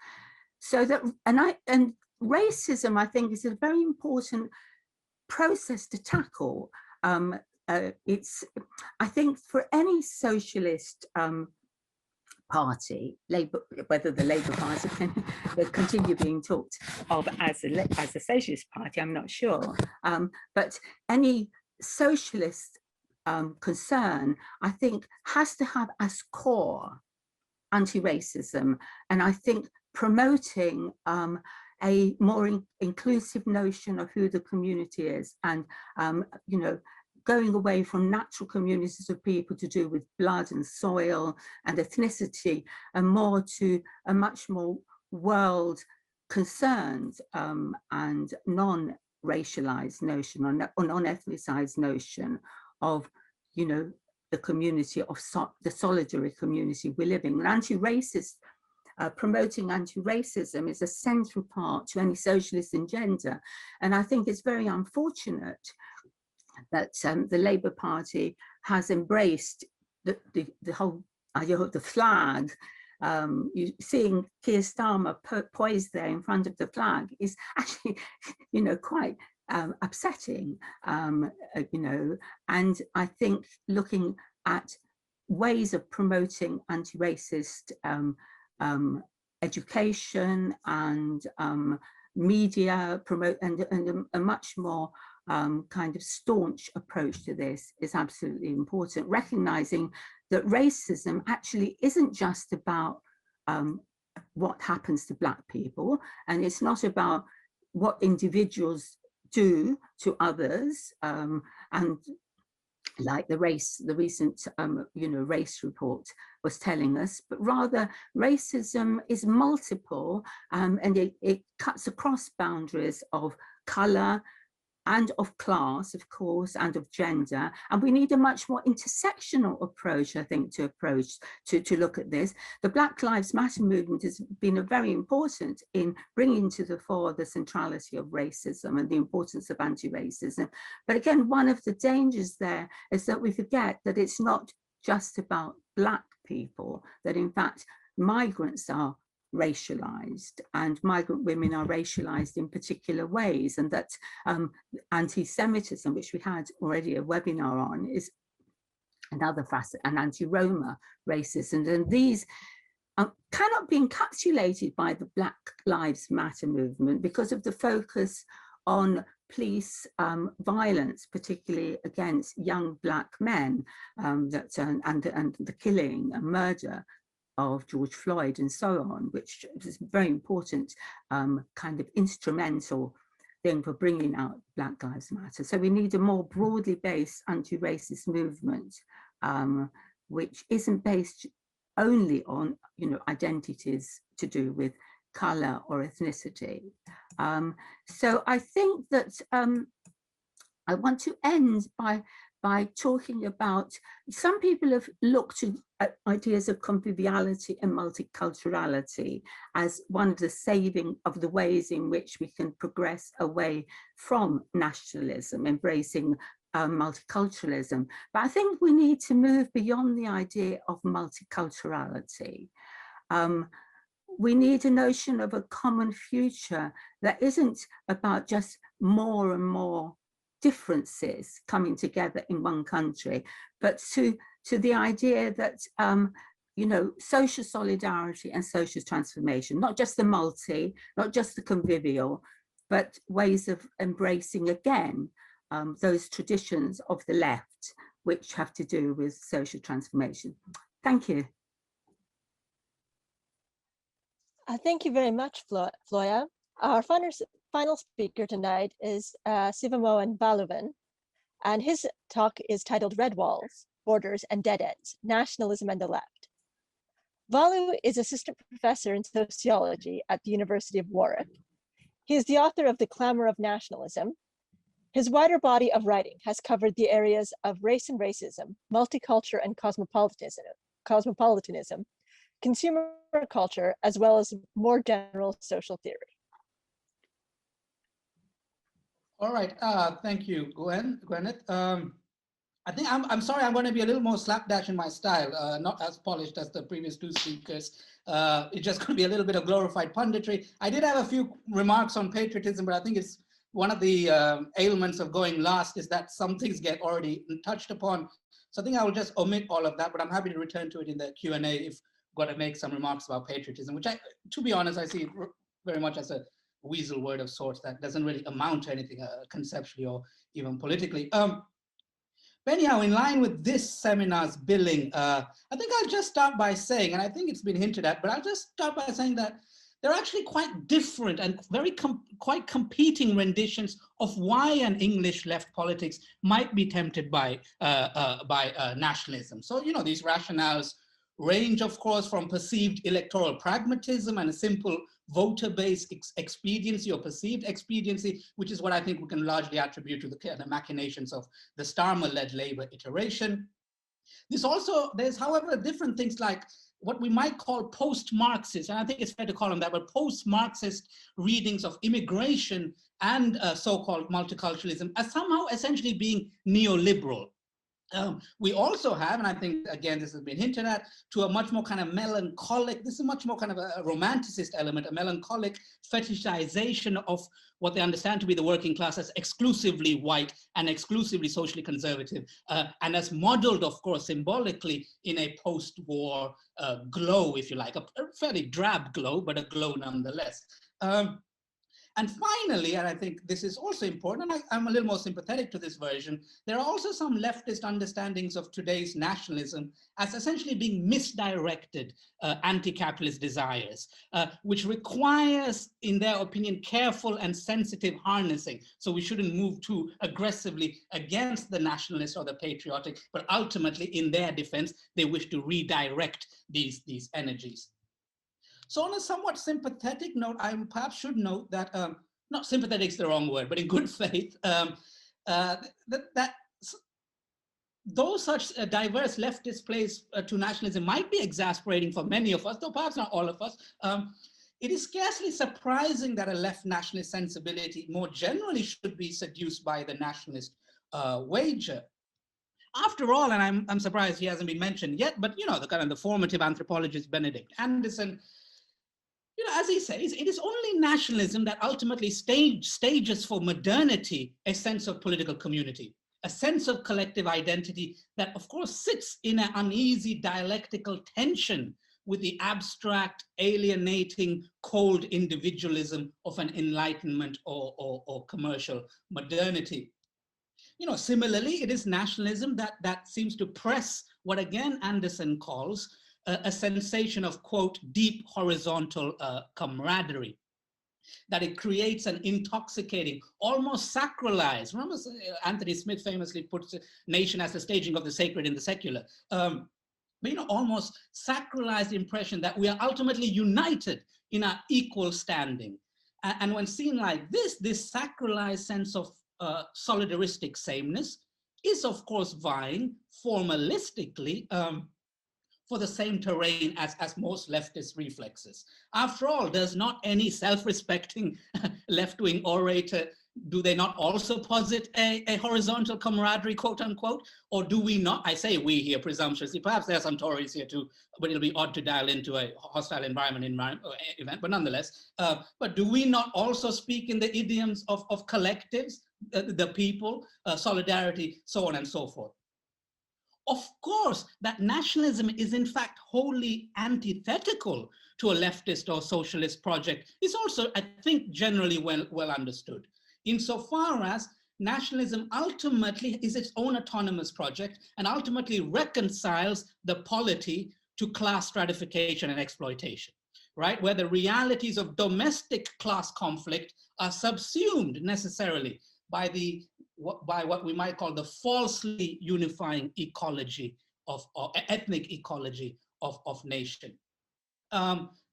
So that, and racism, I think, is a very important process to tackle. It's, I think, for any socialist party, Labour, whether the Labour Party can continue being talked of as a socialist party, I'm not sure. But any socialist concern, I think, has to have as core anti-racism, and I think promoting a more inclusive notion of who the community is, and going away from natural communities of people to do with blood and soil and ethnicity, and more to a much more world concerned and non-racialized notion or non-ethnicized notion of, the community of the solidary community we're living. And anti-racist, promoting anti-racism is a central part to any socialist agenda. And I think it's very unfortunate that the Labour Party has embraced the whole idea of the flag seeing Keir Starmer poised there in front of the flag is actually, quite upsetting, and I think looking at ways of promoting anti-racist education and media and a much more kind of staunch approach to this is absolutely important, recognizing that racism actually isn't just about what happens to Black people, and it's not about what individuals do to others, and like the recent race report was telling us, but rather racism is multiple, and it cuts across boundaries of color and of class, of course, and of gender. And we need a much more intersectional approach, I think, to look at this. The Black Lives Matter movement has been very important in bringing to the fore the centrality of racism and the importance of anti-racism. But again, one of the dangers there is that we forget that it's not just about Black people, that in fact, migrants are racialized, and migrant women are racialized in particular ways, and that anti-Semitism, which we had already a webinar on, is another facet, and anti-Roma racism, and these cannot be encapsulated by the Black Lives Matter movement because of the focus on police violence, particularly against young Black men, and the killing and murder of George Floyd and so on, which is a very important kind of instrumental thing for bringing out Black Lives Matter. So we need a more broadly based anti-racist movement, which isn't based only on identities to do with color or ethnicity. So I think that I want to end by talking about, some people have looked at ideas of conviviality and multiculturality as one of the ways in which we can progress away from nationalism, embracing multiculturalism. But I think we need to move beyond the idea of multiculturality. We need a notion of a common future that isn't about just more and more differences coming together in one country, but to the idea that social solidarity and social transformation, not just the multi, not just the convivial, but ways of embracing again those traditions of the left which have to do with social transformation. Thank you. Thank you very much, Floya. Our final speaker tonight is Sivamohan Baluvan, and his talk is titled Red Walls, Borders and Dead Ends, Nationalism and the Left. Valu is assistant professor in sociology at the University of Warwick. He is the author of The Clamor of Nationalism. His wider body of writing has covered the areas of race and racism, multicultural and cosmopolitanism, consumer culture, as well as more general social theory. All right, thank you, Gwyneth. I think I'm sorry, I'm going to be a little more slapdash in my style, not as polished as the previous two speakers. It's just going to be a little bit of glorified punditry. I did have a few remarks on patriotism, but I think it's one of the ailments of going last is that some things get already touched upon. So I think I will just omit all of that, but I'm happy to return to it in the Q&A if I've got to make some remarks about patriotism, which to be honest, I see it very much as a weasel word of sorts that doesn't really amount to anything conceptually or even politically. But anyhow, in line with this seminar's billing, I think I'll just start by saying, and I think it's been hinted at, but I'll just start by saying that they're actually quite different and quite competing renditions of why an English left politics might be tempted by nationalism. So, these rationales range, of course, from perceived electoral pragmatism and a simple voter-based expediency or perceived expediency, which is what I think we can largely attribute to the machinations of the Starmer-led Labour iteration. There's, however, different things like what we might call post-Marxist, and I think it's fair to call them that, but post-Marxist readings of immigration and so-called multiculturalism as somehow essentially being neoliberal. We also have, and I think, again, this has been hinted at, to a much more kind of melancholic, this is much more kind of a romanticist element, a melancholic fetishization of what they understand to be the working class as exclusively white and exclusively socially conservative, and as modeled, of course, symbolically in a post-war glow, if you like, a fairly drab glow, but a glow nonetheless. And finally, and I think this is also important, and I'm a little more sympathetic to this version, there are also some leftist understandings of today's nationalism as essentially being misdirected anti-capitalist desires, which requires, in their opinion, careful and sensitive harnessing. So we shouldn't move too aggressively against the nationalist or the patriotic, but ultimately, in their defense, they wish to redirect these energies. So on a somewhat sympathetic note, I perhaps should note that, not sympathetic is the wrong word, but in good faith, that though such a diverse leftist place to nationalism might be exasperating for many of us, though perhaps not all of us, it is scarcely surprising that a left nationalist sensibility more generally should be seduced by the nationalist wager. After all, and I'm surprised he hasn't been mentioned yet, but you know, the kind of the formative anthropologist Benedict Anderson, you know, as he says, it is only nationalism that ultimately stages for modernity a sense of political community, a sense of collective identity that, of course, sits in an uneasy dialectical tension with the abstract, alienating, cold individualism of an enlightenment or commercial modernity. You know, similarly, it is nationalism that seems to press what, again, Anderson calls a sensation of, quote, deep horizontal camaraderie, that it creates an intoxicating, almost sacralized, remember Anthony Smith famously puts nation as the staging of the sacred in the secular, but, you know, almost sacralized impression that we are ultimately united in our equal standing. And when seen like this sacralized sense of solidaristic sameness is, of course, vying formalistically for the same terrain as most leftist reflexes. After all, does not any self-respecting left-wing orator, do they not also posit a horizontal camaraderie, quote unquote? Or do we not, I say we here presumptuously, perhaps there are some Tories here too, but it'll be odd to dial into a hostile environment event, but nonetheless, but do we not also speak in the idioms of collectives, the people, solidarity, so on and so forth? Of course, that nationalism is in fact wholly antithetical to a leftist or socialist project is also, I think, generally well understood. Insofar as nationalism ultimately is its own autonomous project and ultimately reconciles the polity to class stratification and exploitation, right? Where the realities of domestic class conflict are subsumed necessarily by what we might call the falsely unifying ecology or ethnic ecology of nation.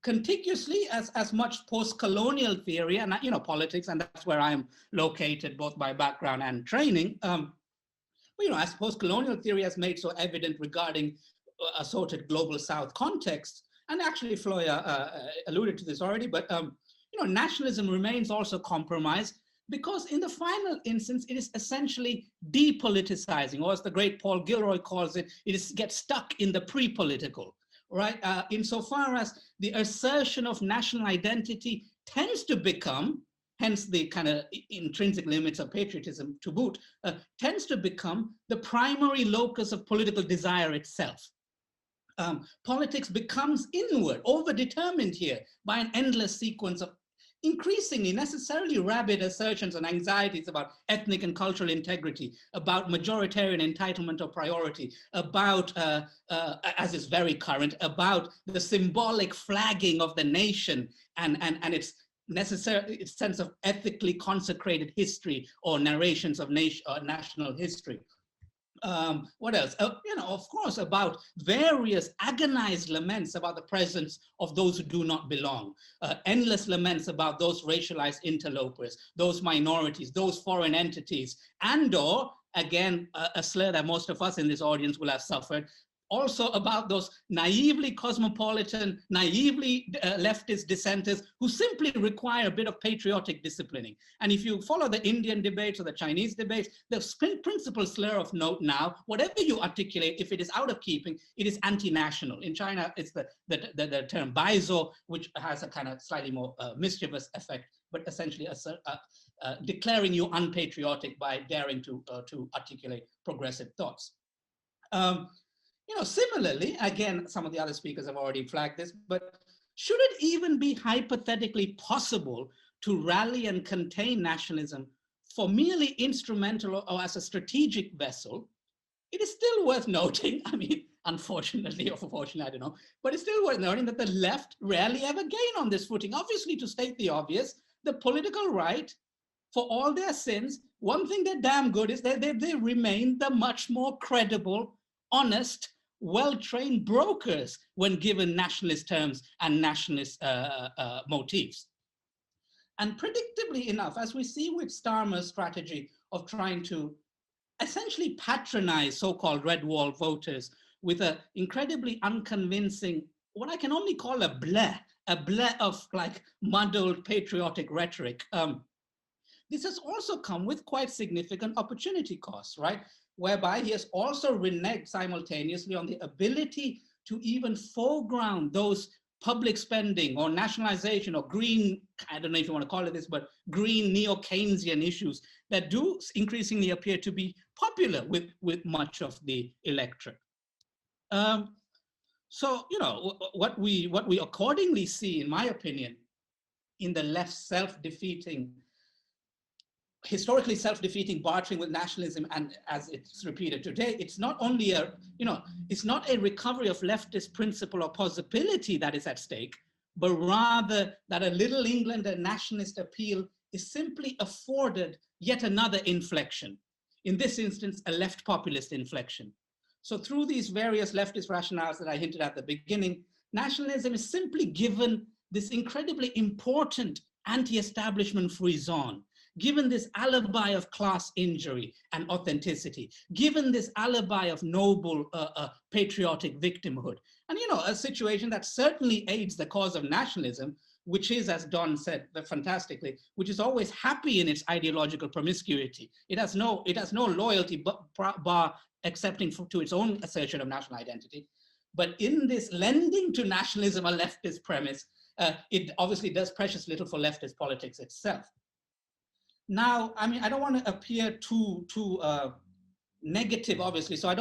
Contiguously, as much post-colonial theory and, you know, politics, and that's where I'm located both by background and training, but, you know, as post-colonial theory has made so evident regarding assorted global South context, and actually Floya alluded to this already, but, you know, nationalism remains also compromised because in the final instance, it is essentially depoliticizing, or as the great Paul Gilroy calls it, gets stuck in the pre-political, right? Insofar as the assertion of national identity tends to become, hence the kind of intrinsic limits of patriotism to boot, tends to become the primary locus of political desire itself. Politics becomes inward, overdetermined here by an endless sequence of increasingly necessarily rabid assertions and anxieties about ethnic and cultural integrity, about majoritarian entitlement or priority, about, as is very current, about the symbolic flagging of the nation and its necessary sense of ethically consecrated history or narrations of national history. What else? You know, of course, about various agonized laments about the presence of those who do not belong, endless laments about those racialized interlopers, those minorities, those foreign entities, and/or, again, a slur that most of us in this audience will have suffered, also about those naively cosmopolitan, naively leftist dissenters who simply require a bit of patriotic disciplining. And if you follow the Indian debates or the Chinese debates, the principal slur of note now, whatever you articulate, if it is out of keeping, it is anti-national. In China, it's the term baizo, which has a kind of slightly more mischievous effect, but essentially declaring you unpatriotic by daring to articulate progressive thoughts. Similarly, again, some of the other speakers have already flagged this, but should it even be hypothetically possible to rally and contain nationalism for merely instrumental or as a strategic vessel? It is still worth noting, I mean, unfortunately or fortunately, I don't know, but it's still worth noting that the left rarely ever gain on this footing. Obviously, to state the obvious, the political right, for all their sins, one thing they're damn good is that they remain the much more credible, honest, well-trained brokers when given nationalist terms and nationalist motifs. And predictably enough, as we see with Starmer's strategy of trying to essentially patronize so-called red wall voters with an incredibly unconvincing, what I can only call a bleh of like muddled patriotic rhetoric. This has also come with quite significant opportunity costs, right? Whereby he has also reneged simultaneously on the ability to even foreground those public spending or nationalization or green, I don't know if you want to call it this, but green neo-Keynesian issues that do increasingly appear to be popular with much of the electorate. So, what we accordingly see, in my opinion, in the left's self-defeating, historically self-defeating bartering with nationalism, and as it's repeated today, it's not only it's not a recovery of leftist principle or possibility that is at stake, but rather that a little England and nationalist appeal is simply afforded yet another inflection. In this instance, a left populist inflection. So through these various leftist rationales that I hinted at the beginning, nationalism is simply given this incredibly important anti-establishment frisson, given this alibi of class injury and authenticity, given this alibi of noble patriotic victimhood, and a situation that certainly aids the cause of nationalism, which is, as Don said fantastically, which is always happy in its ideological promiscuity. It has no loyalty bar accepting to its own assertion of national identity. But in this lending to nationalism a leftist premise, it obviously does precious little for leftist politics itself. Now, I mean, I don't want to appear too negative, obviously. So I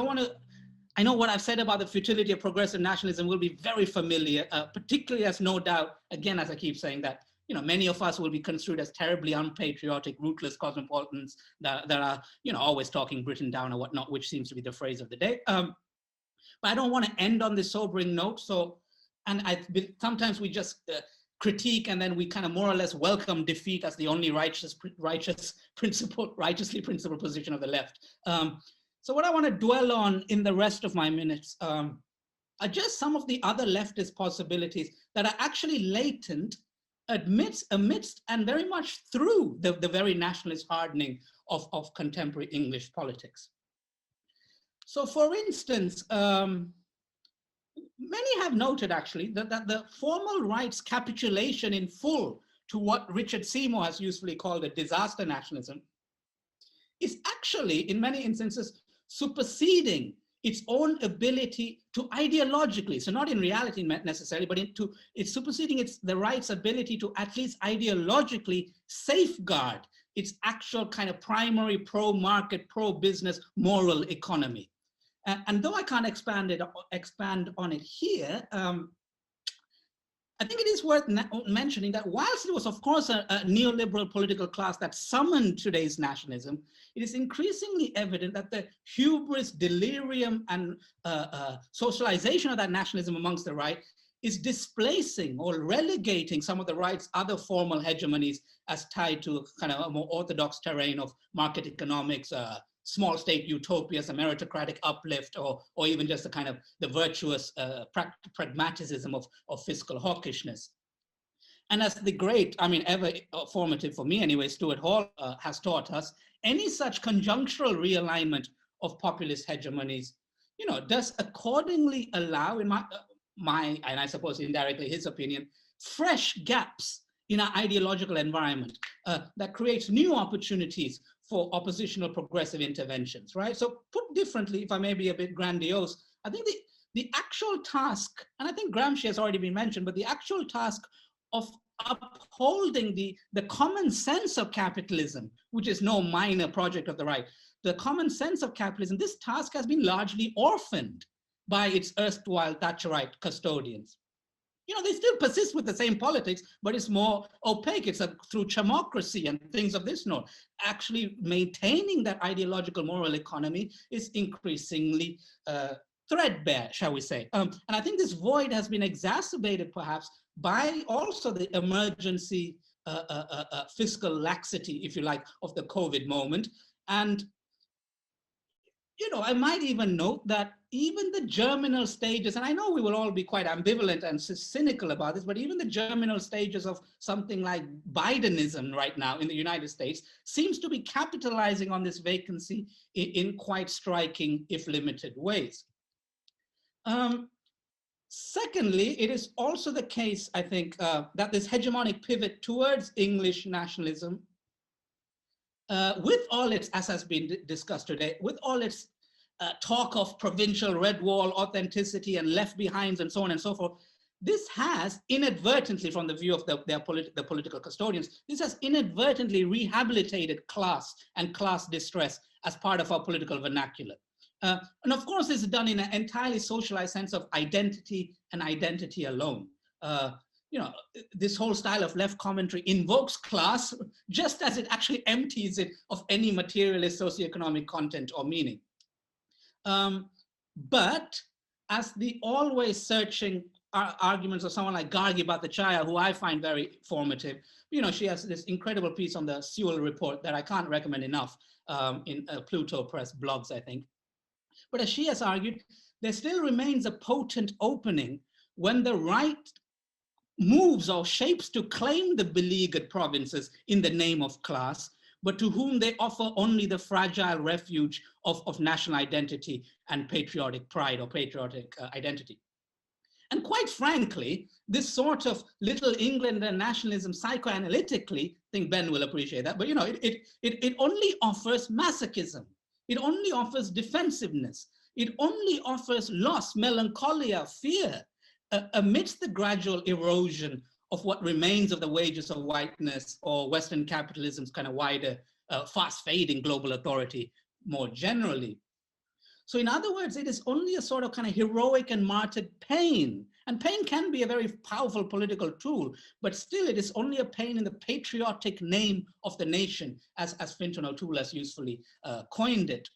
know what I've said about the futility of progressive nationalism will be very familiar, particularly as no doubt, again, as I keep saying that, many of us will be construed as terribly unpatriotic, rootless cosmopolitans that are, always talking Britain down or whatnot, which seems to be the phrase of the day. But I don't want to end on this sobering note. So, and sometimes we just critique and then we kind of more or less welcome defeat as the only righteously principled position of the left. So what I want to dwell on in the rest of my minutes are just some of the other leftist possibilities that are actually latent amidst and very much through the very nationalist hardening of contemporary English politics. So for instance, many have noted actually that the formal right's capitulation in full to what Richard Seymour has usefully called a disaster nationalism is actually in many instances superseding its own ability to ideologically, so not in reality necessarily, but it's superseding the right's ability to at least ideologically safeguard its actual kind of primary pro-market, pro-business moral economy. And though I can't expand on it here, I think it is worth mentioning that whilst it was, of course, a neoliberal political class that summoned today's nationalism, it is increasingly evident that the hubris, delirium, and socialization of that nationalism amongst the right is displacing or relegating some of the right's other formal hegemonies as tied to kind of a more orthodox terrain of market economics, small state utopias, a meritocratic uplift, or even just the kind of the virtuous pragmatism of fiscal hawkishness. And as the great, I mean, ever formative for me anyway, Stuart Hall has taught us, any such conjunctural realignment of populist hegemonies does accordingly allow, in my, and I suppose indirectly his opinion, fresh gaps in our ideological environment that creates new opportunities for oppositional progressive interventions, right? So put differently, if I may be a bit grandiose, I think the actual task, and I think Gramsci has already been mentioned, but the actual task of upholding the common sense of capitalism, which is no minor project of the right, the common sense of capitalism, this task has been largely orphaned by its erstwhile Thatcherite custodians. They still persist with the same politics, but it's more opaque. It's through chamocracy and things of this sort. Actually maintaining that ideological moral economy is increasingly threadbare, shall we say. And I think this void has been exacerbated perhaps by also the emergency fiscal laxity, if you like, of the COVID moment. And I might even note that even the germinal stages, and I know we will all be quite ambivalent and cynical about this, but even the germinal stages of something like Bidenism right now in the United States seems to be capitalizing on this vacancy in quite striking, if limited, ways. Secondly, it is also the case, I think, that this hegemonic pivot towards English nationalism, with all its, as has been discussed today, with all its talk of provincial red wall authenticity and left behinds and so on and so forth, this has inadvertently, from the view of the political custodians, this has inadvertently rehabilitated class and class distress as part of our political vernacular. And of course, this is done in an entirely socialized sense of identity and identity alone. This whole style of left commentary invokes class just as it actually empties it of any materialist socioeconomic content or meaning. But as the always searching arguments of someone like Gargi Bhattacharya, who I find very formative, she has this incredible piece on the Sewell report that I can't recommend enough in Pluto Press blogs, I think. But as she has argued, there still remains a potent opening when the right moves or shapes to claim the beleaguered provinces in the name of class, but to whom they offer only the fragile refuge of national identity and patriotic pride or patriotic identity. And quite frankly, this sort of Little England and nationalism psychoanalytically, I think Ben will appreciate that, but it only offers masochism. It only offers defensiveness. It only offers loss, melancholia, fear, amidst the gradual erosion of what remains of the wages of whiteness or Western capitalism's kind of wider, fast-fading global authority more generally. So in other words, it is only a sort of kind of heroic and martyred pain. And pain can be a very powerful political tool, but still it is only a pain in the patriotic name of the nation, as Fintan O'Toole has usefully coined it.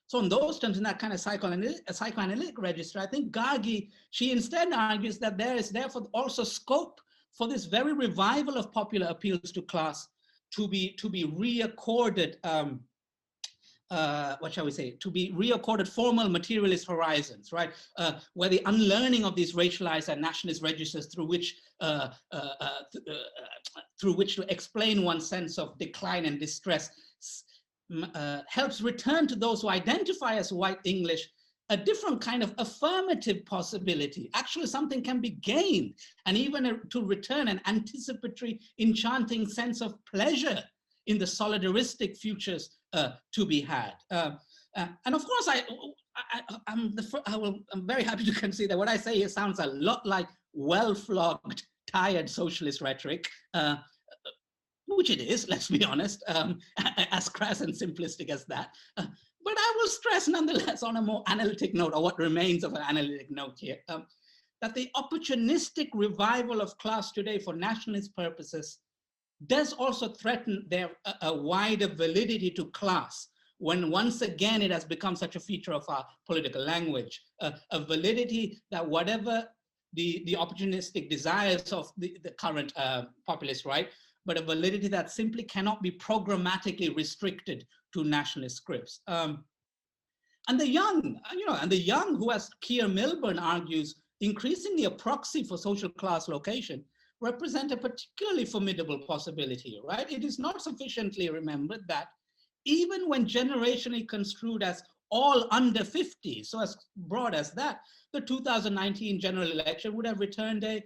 So in those terms, in that kind of psychoanalytic register, I think Gargi, she instead argues that there is therefore also scope for this very revival of popular appeals to class to be reaccorded, what shall we say, to be reaccorded formal materialist horizons, right? Where the unlearning of these racialized and nationalist registers through which to explain one's sense of decline and distress helps return to those who identify as white English a different kind of affirmative possibility. Actually, something can be gained, and even to return an anticipatory, enchanting sense of pleasure in the solidaristic futures to be had. And of course, I'm very happy to concede that what I say here sounds a lot like well-flogged, tired socialist rhetoric, which it is, let's be honest, as crass and simplistic as that. But I will stress nonetheless on a more analytic note, or what remains of an analytic note here, that the opportunistic revival of class today for nationalist purposes does also threaten a wider validity to class, when once again it has become such a feature of our political language, a validity that whatever the opportunistic desires of the current populist right, but a validity that simply cannot be programmatically restricted to nationalist scripts. And the young, who, as Keir Milburn argues, increasingly a proxy for social class location, represent a particularly formidable possibility, right? It is not sufficiently remembered that even when generationally construed as all under 50. So as broad as that, the 2019 general election would have returned a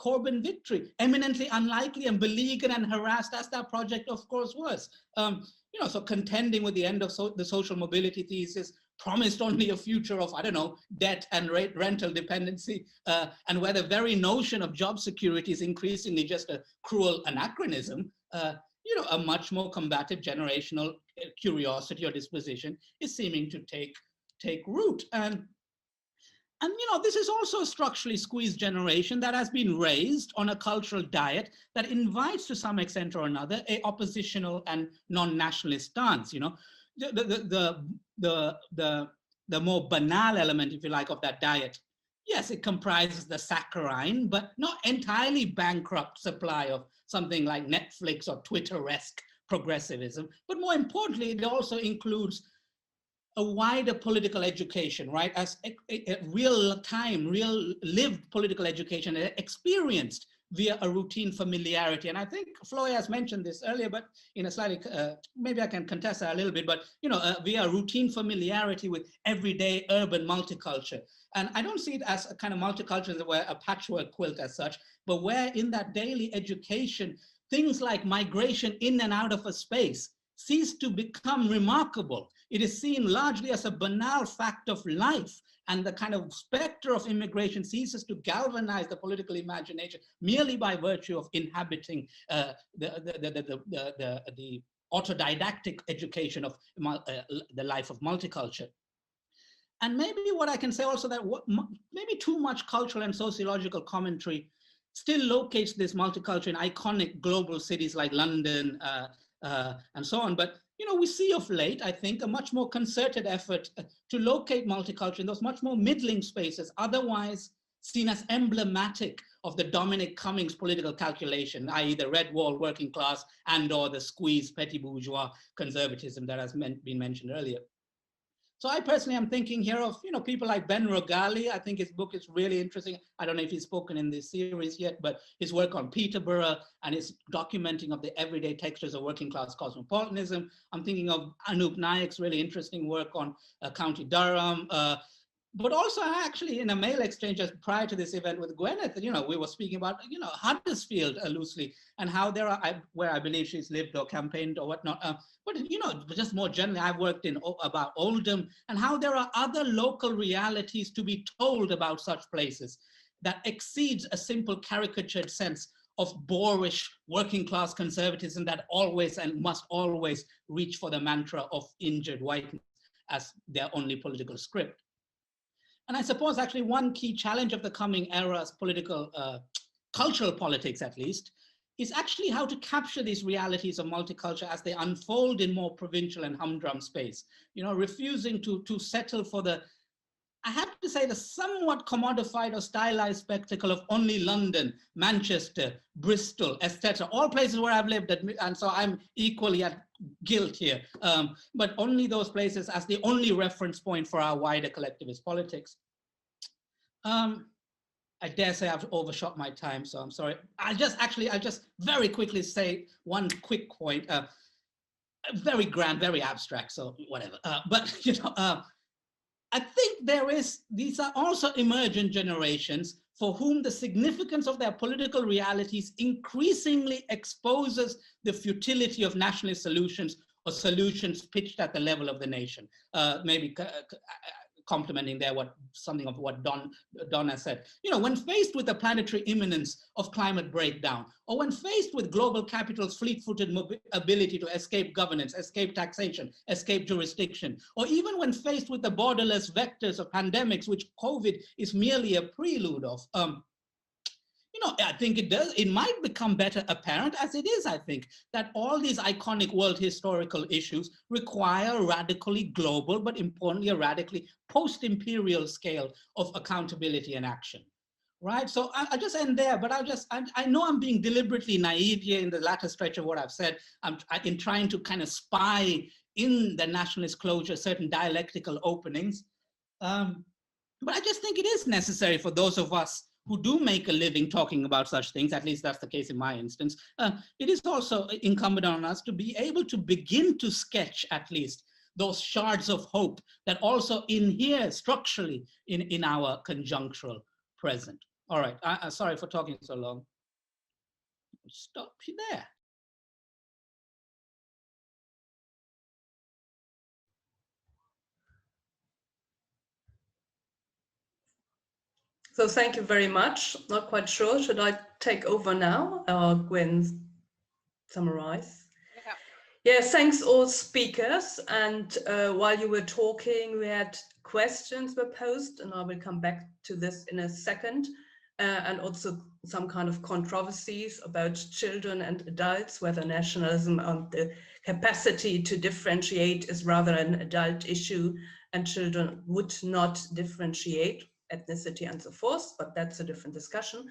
Corbyn victory, eminently unlikely and beleaguered and harassed as that project, of course, was. So contending with the end of the social mobility thesis, promised only a future of, I don't know, debt and rental dependency, and where the very notion of job security is increasingly just a cruel anachronism, a much more combative generational curiosity or disposition is seeming to take root. And this is also a structurally squeezed generation that has been raised on a cultural diet that invites, to some extent or another, a oppositional and non-nationalist stance. The more banal element, if you like, of that diet, yes, it comprises the saccharine, but not entirely bankrupt supply of something like Netflix or Twitter-esque progressivism. But more importantly, it also includes a wider political education, right? As a real-time, real lived political education experienced via a routine familiarity. And I think Floy has mentioned this earlier, but in a slightly, maybe I can contest that a little bit, but via routine familiarity with everyday urban multiculture. And I don't see it as a kind of multiculture where a patchwork quilt as such, but where in that daily education, things like migration in and out of a space cease to become remarkable. It is seen largely as a banal fact of life, and the kind of specter of immigration ceases to galvanize the political imagination merely by virtue of inhabiting the autodidactic education of the life of multiculture. And maybe what I can say also that maybe too much cultural and sociological commentary still locates this multiculture in iconic global cities like London and so on. But we see of late, I think, a much more concerted effort to locate multiculture in those much more middling spaces, otherwise seen as emblematic of the Dominic Cummings political calculation, i.e. the red wall working class and or the squeezed petty bourgeois conservatism that has been mentioned earlier. So I personally am thinking here of, people like Ben Rogali. I think his book is really interesting. I don't know if he's spoken in this series yet, but his work on Peterborough and his documenting of the everyday textures of working class cosmopolitanism. I'm thinking of Anoop Naik's really interesting work on County Durham. But also actually in a mail exchange just prior to this event with Gwyneth, we were speaking about, Huddersfield loosely, and how there are, where I believe she's lived or campaigned or whatnot. But, just more generally, I've worked in about Oldham, and how there are other local realities to be told about such places that exceeds a simple caricatured sense of boorish working class conservatism that always and must always reach for the mantra of injured whiteness as their only political script. And I suppose actually one key challenge of the coming era's political, cultural politics at least, is actually how to capture these realities of multiculture as they unfold in more provincial and humdrum space. Refusing to settle for the, I have to say, the somewhat commodified or stylized spectacle of only London, Manchester, Bristol, etc. All places where I've lived, and so I'm equally at guilt here. But only those places as the only reference point for our wider collectivist politics. I dare say I've overshot my time, so I'm sorry. I'll just very quickly say one quick point. Very grand, very abstract, so whatever. But I think these are also emergent generations for whom the significance of their political realities increasingly exposes the futility of nationalist solutions or solutions pitched at the level of the nation. Maybe complementing there something of what Don has said. When faced with the planetary imminence of climate breakdown, or when faced with global capital's fleet-footed ability to escape governance, escape taxation, escape jurisdiction, or even when faced with the borderless vectors of pandemics, which COVID is merely a prelude of, I think it might become better apparent, as it is, I think, that all these iconic world historical issues require a radically global, but importantly, a radically post-imperial scale of accountability and action, right? So I just end there, but I know I'm being deliberately naive here in the latter stretch of what I've said. I'm in trying to kind of spy in the nationalist closure certain dialectical openings. But I just think it is necessary for those of us who do make a living talking about such things, at least that's the case in my instance, it is also incumbent on us to be able to begin to sketch at least those shards of hope that also inhere structurally in our conjunctural present. All right, I'm sorry for talking so long. Stop you there. So thank you very much. Not quite sure. Should I take over now or Gwen summarize? Yeah, thanks all speakers. And while you were talking, we had questions were posed, and I will come back to this in a second. And also some kind of controversies about children and adults, whether nationalism and the capacity to differentiate is rather an adult issue and children would not differentiate ethnicity and so forth, but that's a different discussion.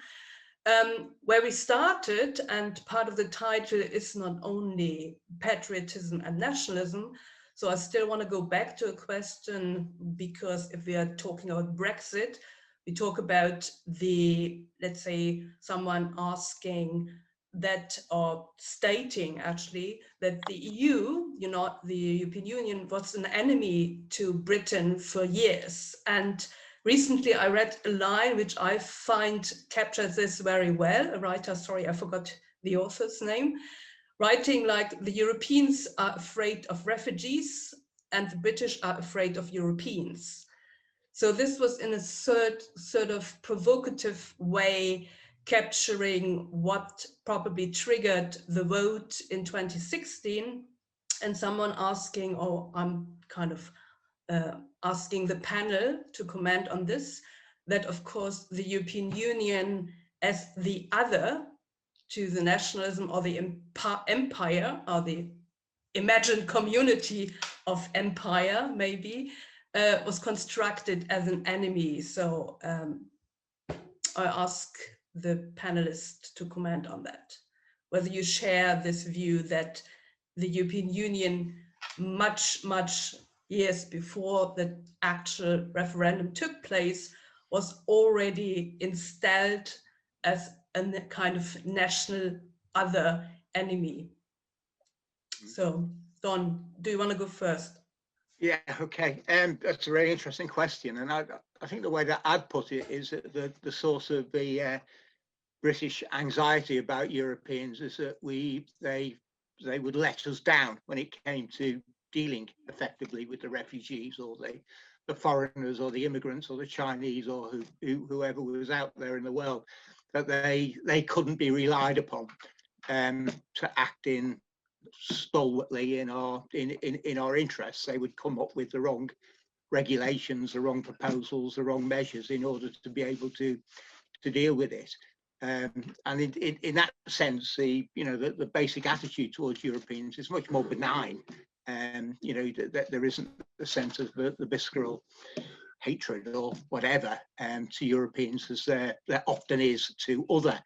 Where we started, and part of the title is not only patriotism and nationalism, so I still want to go back to a question, because if we are talking about Brexit, we talk about the, let's say, someone asking that, or stating actually, that the EU, you know, the European Union was an enemy to Britain for years. And recently I read a line which I find captures this very well. A writer, sorry, I forgot the author's name, writing like, the Europeans are afraid of refugees and the British are afraid of Europeans. So this was in a sort of provocative way capturing what probably triggered the vote in 2016, and someone asking, oh, I'm kind of asking the panel to comment on this, that of course the European Union as the other to the nationalism or the empire, or the imagined community of empire maybe, was constructed as an enemy. So I ask the panelists to comment on that, whether you share this view that the European Union, much years before the actual referendum took place, was already installed as a kind of national other enemy. So Don, do you want to go first? Yeah, okay. That's a very interesting question, and I think the way that I'd put it is that the source of the British anxiety about Europeans is that they would let us down when it came to dealing effectively with the refugees or the foreigners or the immigrants or the Chinese or whoever was out there in the world, that they couldn't be relied upon to act in stalwartly in our interests. They would come up with the wrong regulations, the wrong proposals, the wrong measures in order to be able to deal with it. And in that sense, the basic attitude towards Europeans is much more benign. That there isn't the sense of the visceral hatred or whatever to Europeans as there often is to other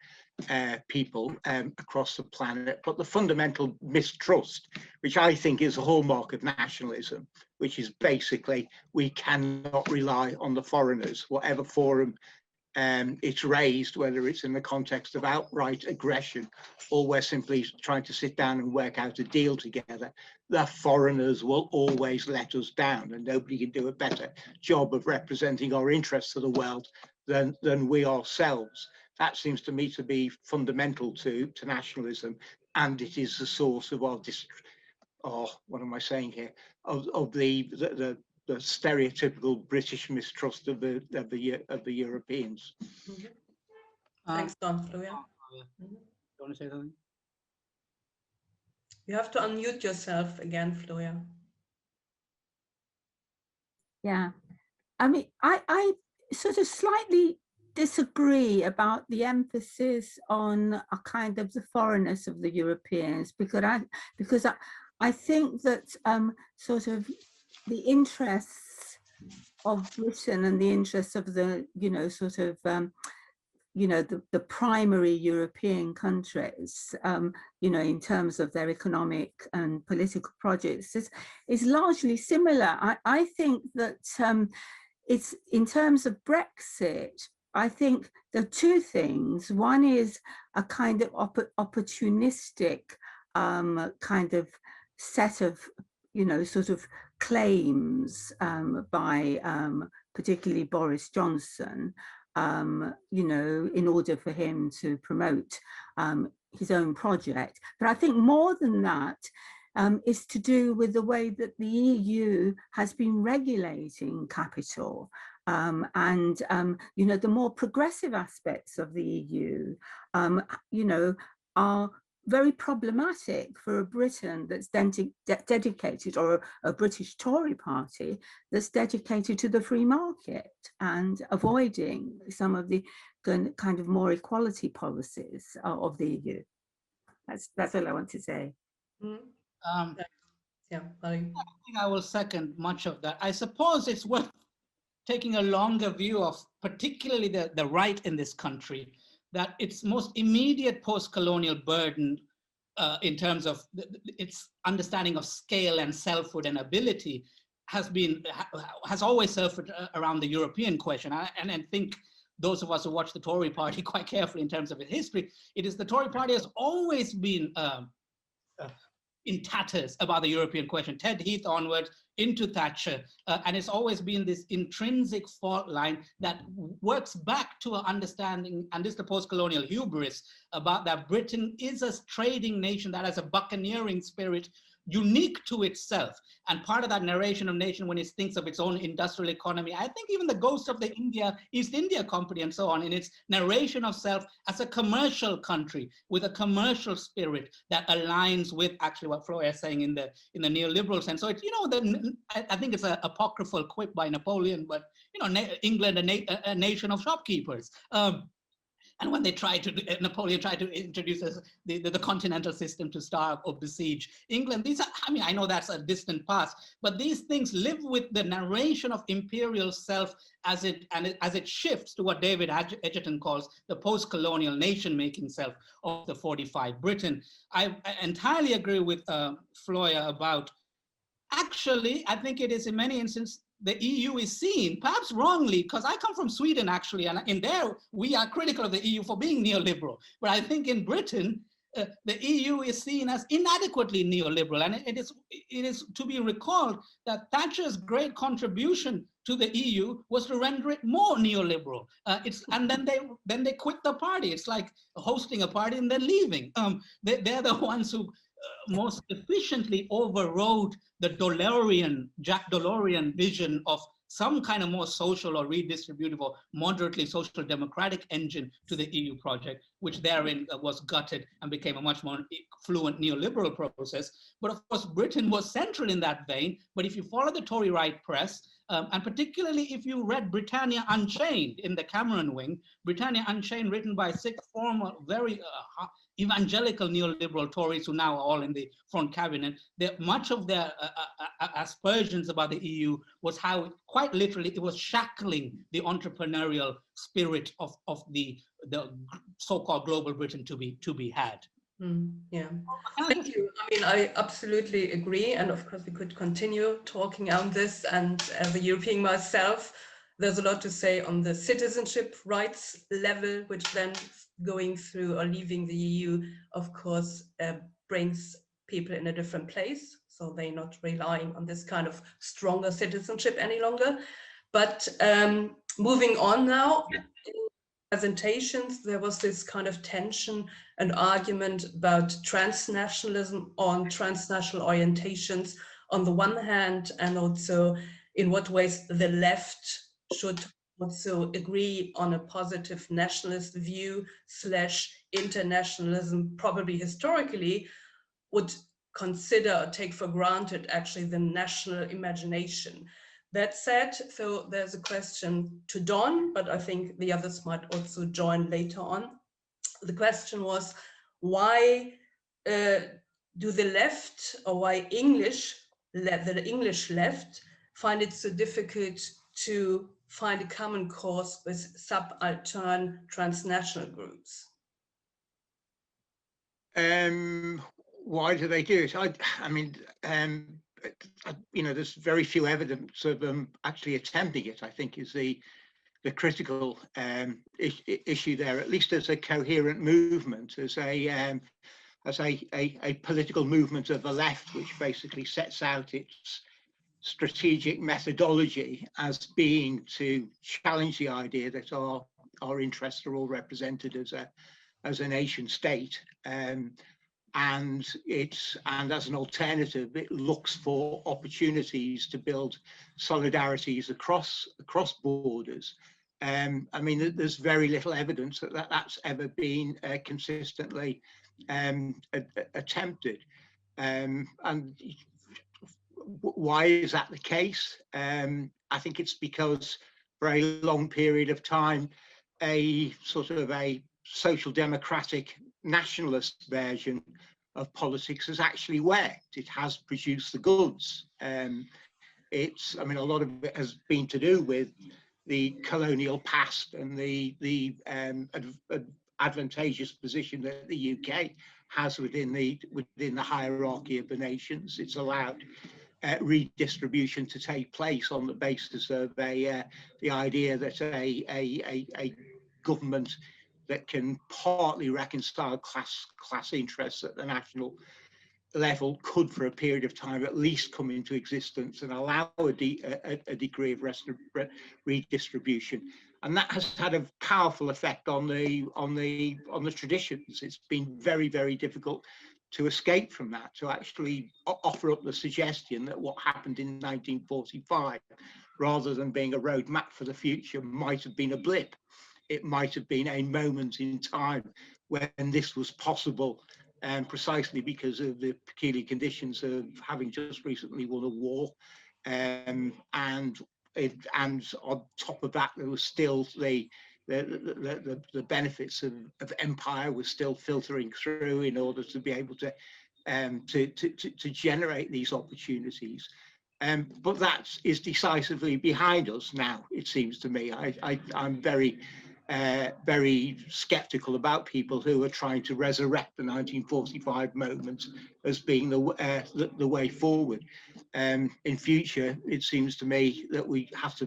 people across the planet. But the fundamental mistrust, which I think is a hallmark of nationalism, which is basically we cannot rely on the foreigners, whatever forum it's raised, whether it's in the context of outright aggression or we're simply trying to sit down and work out a deal together, the foreigners will always let us down, and nobody can do a better job of representing our interests to the world than we ourselves. That seems to me to be fundamental to nationalism, and it is the source of our what am I saying here? Of the stereotypical British mistrust of the Europeans. Mm-hmm. Thanks, Don. Florian. Do you want to say something? You have to unmute yourself again, Florian. Yeah, I mean, I sort of slightly disagree about the emphasis on a kind of the foreignness of the Europeans, because I think that sort of the interests of Britain and the interests of the the primary European countries, in terms of their economic and political projects, is largely similar. I think that it's, in terms of Brexit, I think there are two things. One is a kind of opportunistic kind of set of, sort of claims by particularly Boris Johnson, you know, in order for him to promote his own project. But I think more than that is to do with the way that the EU has been regulating capital. You know, the more progressive aspects of the EU, you know, are very problematic for a Britain that's dedicated, or a British Tory party that's dedicated to the free market and avoiding some of the kind of more equality policies of the EU. That's all I want to say. Yeah, I think I will second much of that. I suppose it's worth taking a longer view of particularly the right in this country, that its most immediate post-colonial burden in terms of its understanding of scale and selfhood and ability has always surfaced around the European question. And I think those of us who watch the Tory party quite carefully in terms of its history, it is the Tory party has always been in tatters about the European question, Ted Heath onwards into Thatcher. And it's always been this intrinsic fault line that works back to an understanding, and this is the post-colonial hubris, about that Britain is a trading nation that has a buccaneering spirit unique to itself. And part of that narration of nation, when it thinks of its own industrial economy, I think even the ghost of the East India Company and so on, in its narration of self as a commercial country with a commercial spirit that aligns with actually what Floyd is saying in the neoliberal sense. So it's, you know, I think it's an apocryphal quip by Napoleon, but, you know, England, a nation of shopkeepers. And when they Napoleon tried to introduce the continental system to starve or besiege England, these are, I mean, I know that's a distant past, but these things live with the narration of imperial self as it shifts to what David Edgerton calls the post-colonial nation-making self of the 45 Britain. I entirely agree with Floya about, actually, I think it is in many instances, the EU is seen, perhaps wrongly, because I come from Sweden actually, and in there we are critical of the EU for being neoliberal. But I think in Britain, the EU is seen as inadequately neoliberal, and it is to be recalled that Thatcher's great contribution to the EU was to render it more neoliberal. And then they quit the party. It's like hosting a party and then leaving. They're the ones who most efficiently overrode the Jack Delorian vision of some kind of more social or redistributive or moderately social democratic engine to the EU project, which therein was gutted and became a much more fluent neoliberal process. But of course, Britain was central in that vein. But if you follow the Tory right press, and particularly if you read Britannia Unchained in the Cameron wing, Britannia Unchained, written by 6 former very evangelical neoliberal Tories who now are all in the front cabinet, much of their aspersions about the EU was how, quite literally, it was shackling the entrepreneurial spirit of the so-called global Britain to be had. Yeah, thank you. I mean, I absolutely agree. And of course, we could continue talking on this. And as a European myself, there's a lot to say on the citizenship rights level, which then going through or leaving the EU, of course, brings people in a different place. So they're not relying on this kind of stronger citizenship any longer. But moving on now, presentations, there was this kind of tension and argument about transnationalism on transnational orientations on the one hand, and also in what ways the left should also agree on a positive nationalist view / internationalism, probably historically would consider or take for granted actually the national imagination. That said, so there's a question to Don, but I think the others might also join later on. The question was, why do the left, or why the English left find it so difficult to find a common cause with subaltern transnational groups? Why do they do it? I mean, you know, there's very few evidence of them actually attempting it, I think, is the critical issue there, at least as a coherent movement, as a political movement of the left, which basically sets out its strategic methodology as being to challenge the idea that our interests are all represented as a nation state, and as an alternative, it looks for opportunities to build solidarities across borders. I mean, there's very little evidence that that's ever been consistently attempted. And why is that the case? I think it's because for a long period of time, a sort of a social democratic nationalist version of politics has actually worked. It has produced the goods. I mean, a lot of it has been to do with the colonial past and the advantageous position that the UK has within the hierarchy of the nations. It's allowed redistribution to take place on the basis of the idea that a government that can partly reconcile class interests at the national level could, for a period of time, at least come into existence and allow a degree of redistribution. And that has had a powerful effect on the traditions. It's been very, very difficult to escape from that, to actually offer up the suggestion that what happened in 1945, rather than being a roadmap for the future, might have been a blip. It might have been a moment in time when this was possible, precisely because of the peculiar conditions of having just recently won a war, and on top of that, there was still the benefits of empire was still filtering through in order to be able to generate these opportunities. But that is decisively behind us now, it seems to me. I'm very skeptical about people who are trying to resurrect the 1945 moment as being the way forward. In future, it seems to me that we have to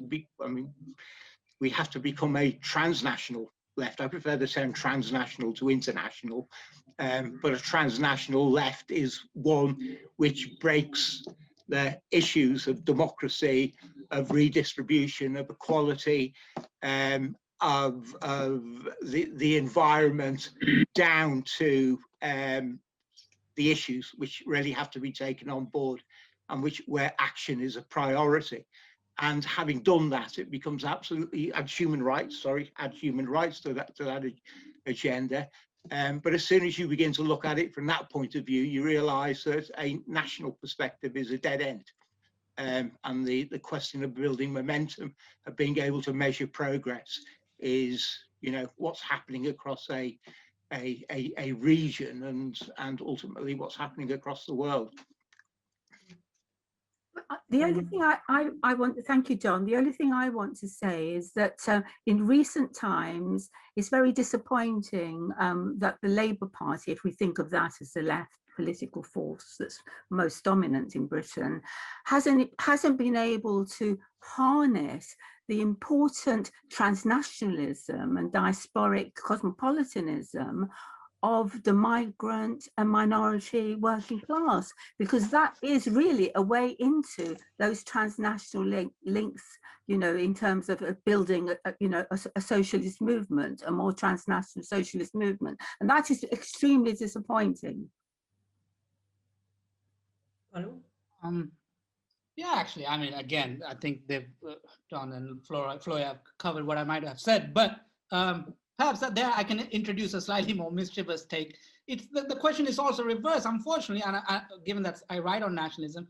become a transnational left. I prefer the term transnational to international, but a transnational left is one which breaks the issues of democracy, of redistribution, of equality, of the environment, down to the issues which really have to be taken on board and where action is a priority. And having done that, it becomes absolutely add human rights to that agenda. But as soon as you begin to look at it from that point of view, you realise that a national perspective is a dead end. And the question of building momentum, of being able to measure progress, is, you know, what's happening across a region and ultimately what's happening across the world. The only thing I want to thank you, John. The only thing I want to say is that in recent times, it's very disappointing that the Labour Party, if we think of that as the left political force that's most dominant in Britain, hasn't been able to harness the important transnationalism and diasporic cosmopolitanism of the migrant and minority working class, because that is really a way into those transnational links, you know, in terms of building a socialist movement, a more transnational socialist movement. And that is extremely disappointing. Yeah, actually, I mean, again, I think they've, John and Flora have covered what I might have said, but perhaps there I can introduce a slightly more mischievous take. It's the question is also reversed, unfortunately, and given that I write on nationalism,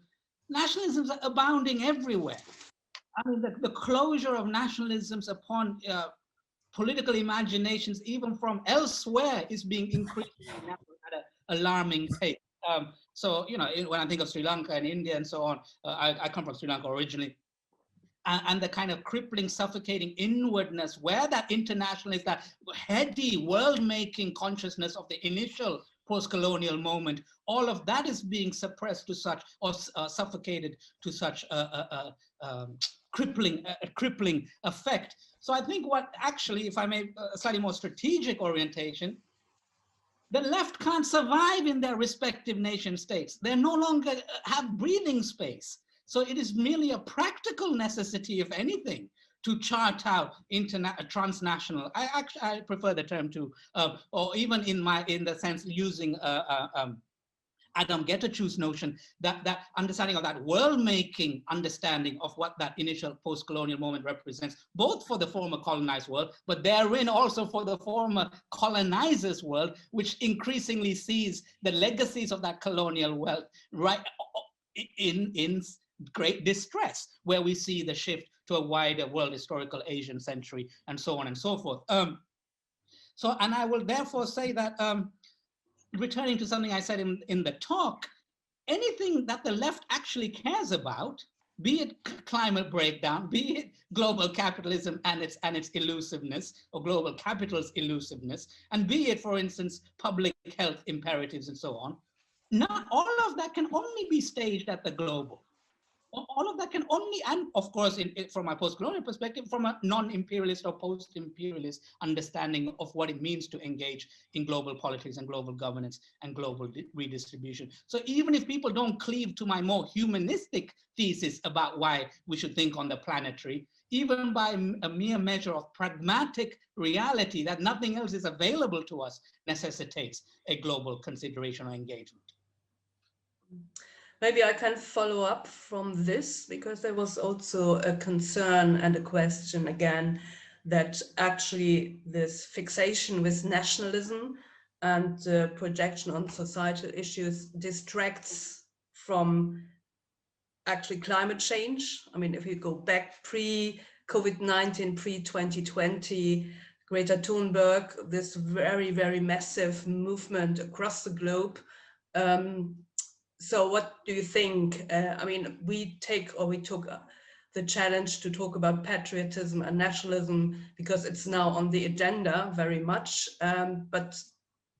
nationalisms are abounding everywhere. I mean, the closure of nationalisms upon political imaginations, even from elsewhere, is being increased at an alarming pace. So, you know, when I think of Sri Lanka and India and so on, I come from Sri Lanka originally, and the kind of crippling, suffocating inwardness, where that internationalist, that heady, world-making consciousness of the initial post-colonial moment, all of that is being suppressed to such, or suffocated to such crippling effect. So I think what actually, if I may, a slightly more strategic orientation, the left can't survive in their respective nation states. They no longer have breathing space. So it is merely a practical necessity, if anything, to chart out transnational. I prefer the term to, or even in the sense using Adam Getachu's notion, that understanding of that world-making understanding of what that initial post-colonial moment represents, both for the former colonized world, but therein also for the former colonizers' world, which increasingly sees the legacies of that colonial wealth right in great distress, where we see the shift to a wider world historical Asian century and so on and so forth. And I will therefore say that, returning to something I said in the talk, anything that the left actually cares about, be it climate breakdown, be it global capitalism and its elusiveness, or global capital's elusiveness, and be it, for instance, public health imperatives and so on, not all of that can only be staged at the global. All of that can only, and of course, from my post-colonial perspective, from a non-imperialist or post-imperialist understanding of what it means to engage in global politics and global governance and global redistribution. So even if people don't cleave to my more humanistic thesis about why we should think on the planetary, even by a mere measure of pragmatic reality that nothing else is available to us necessitates a global consideration or engagement. Maybe I can follow up from this, because there was also a concern and a question again that actually this fixation with nationalism and projection on societal issues distracts from actually climate change. I mean, if you go back pre-COVID-19, pre-2020, Greta Thunberg, this very, very massive movement across the globe. So what do you think? I mean, we took the challenge to talk about patriotism and nationalism because it's now on the agenda very much. But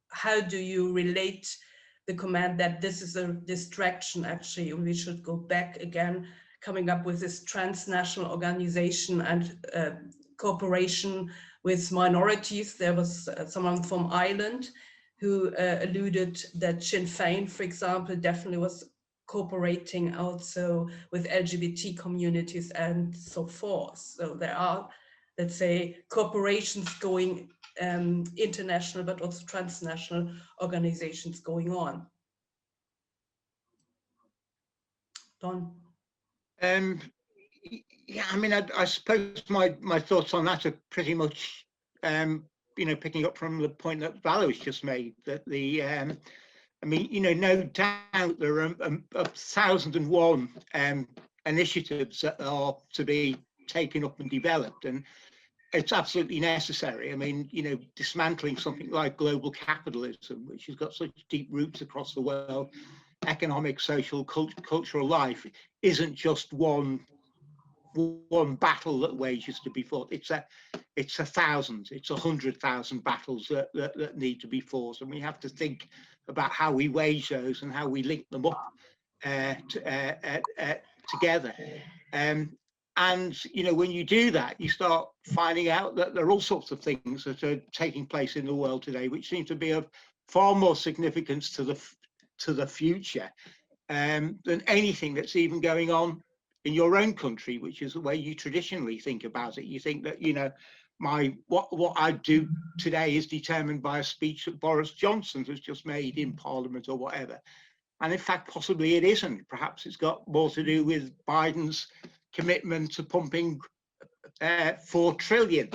how do you relate the comment that this is a distraction, actually, and we should go back again, coming up with this transnational organization and cooperation with minorities? There was someone from Ireland who alluded that Sinn Féin, for example, definitely was cooperating also with LGBT communities and so forth. So there are, let's say, corporations going international, but also transnational organizations going on. Don? Yeah, I mean, I suppose my thoughts on that are pretty much, picking up from the point that Valois just made, that I mean, no doubt there are 1,001 initiatives that are to be taken up and developed, and it's absolutely necessary. I mean, dismantling something like global capitalism, which has got such deep roots across the world, economic, social, cultural life, isn't just one battle that wages to be fought. It's 1,000, it's 100,000 battles that need to be fought, and we have to think about how we wage those and how we link them up together. And when you do that, you start finding out that there are all sorts of things that are taking place in the world today, which seem to be of far more significance to the future than anything that's even going on in your own country, which is the way you traditionally think about it. You think that, what I do today is determined by a speech that Boris Johnson has just made in Parliament or whatever. And in fact, possibly it isn't. Perhaps it's got more to do with Biden's commitment to pumping 4 trillion,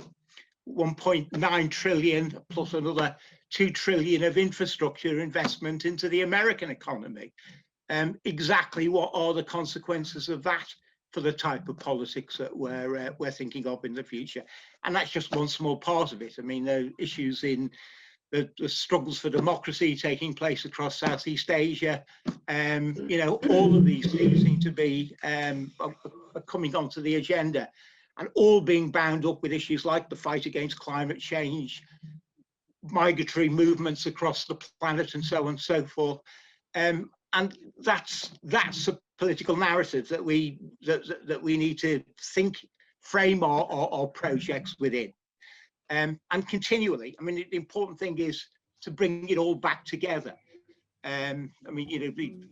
1.9 trillion plus another 2 trillion of infrastructure investment into the American economy. Exactly what are the consequences of that for the type of politics that we're thinking of in the future? And that's just one small part of it. I mean, the issues in the struggles for democracy taking place across Southeast Asia, all of these things seem to be coming onto the agenda, and all being bound up with issues like the fight against climate change, migratory movements across the planet, and so on and so forth. And that's a political narrative that we need to think, frame our projects within, and continually. I mean, the important thing is to bring it all back together. I mean,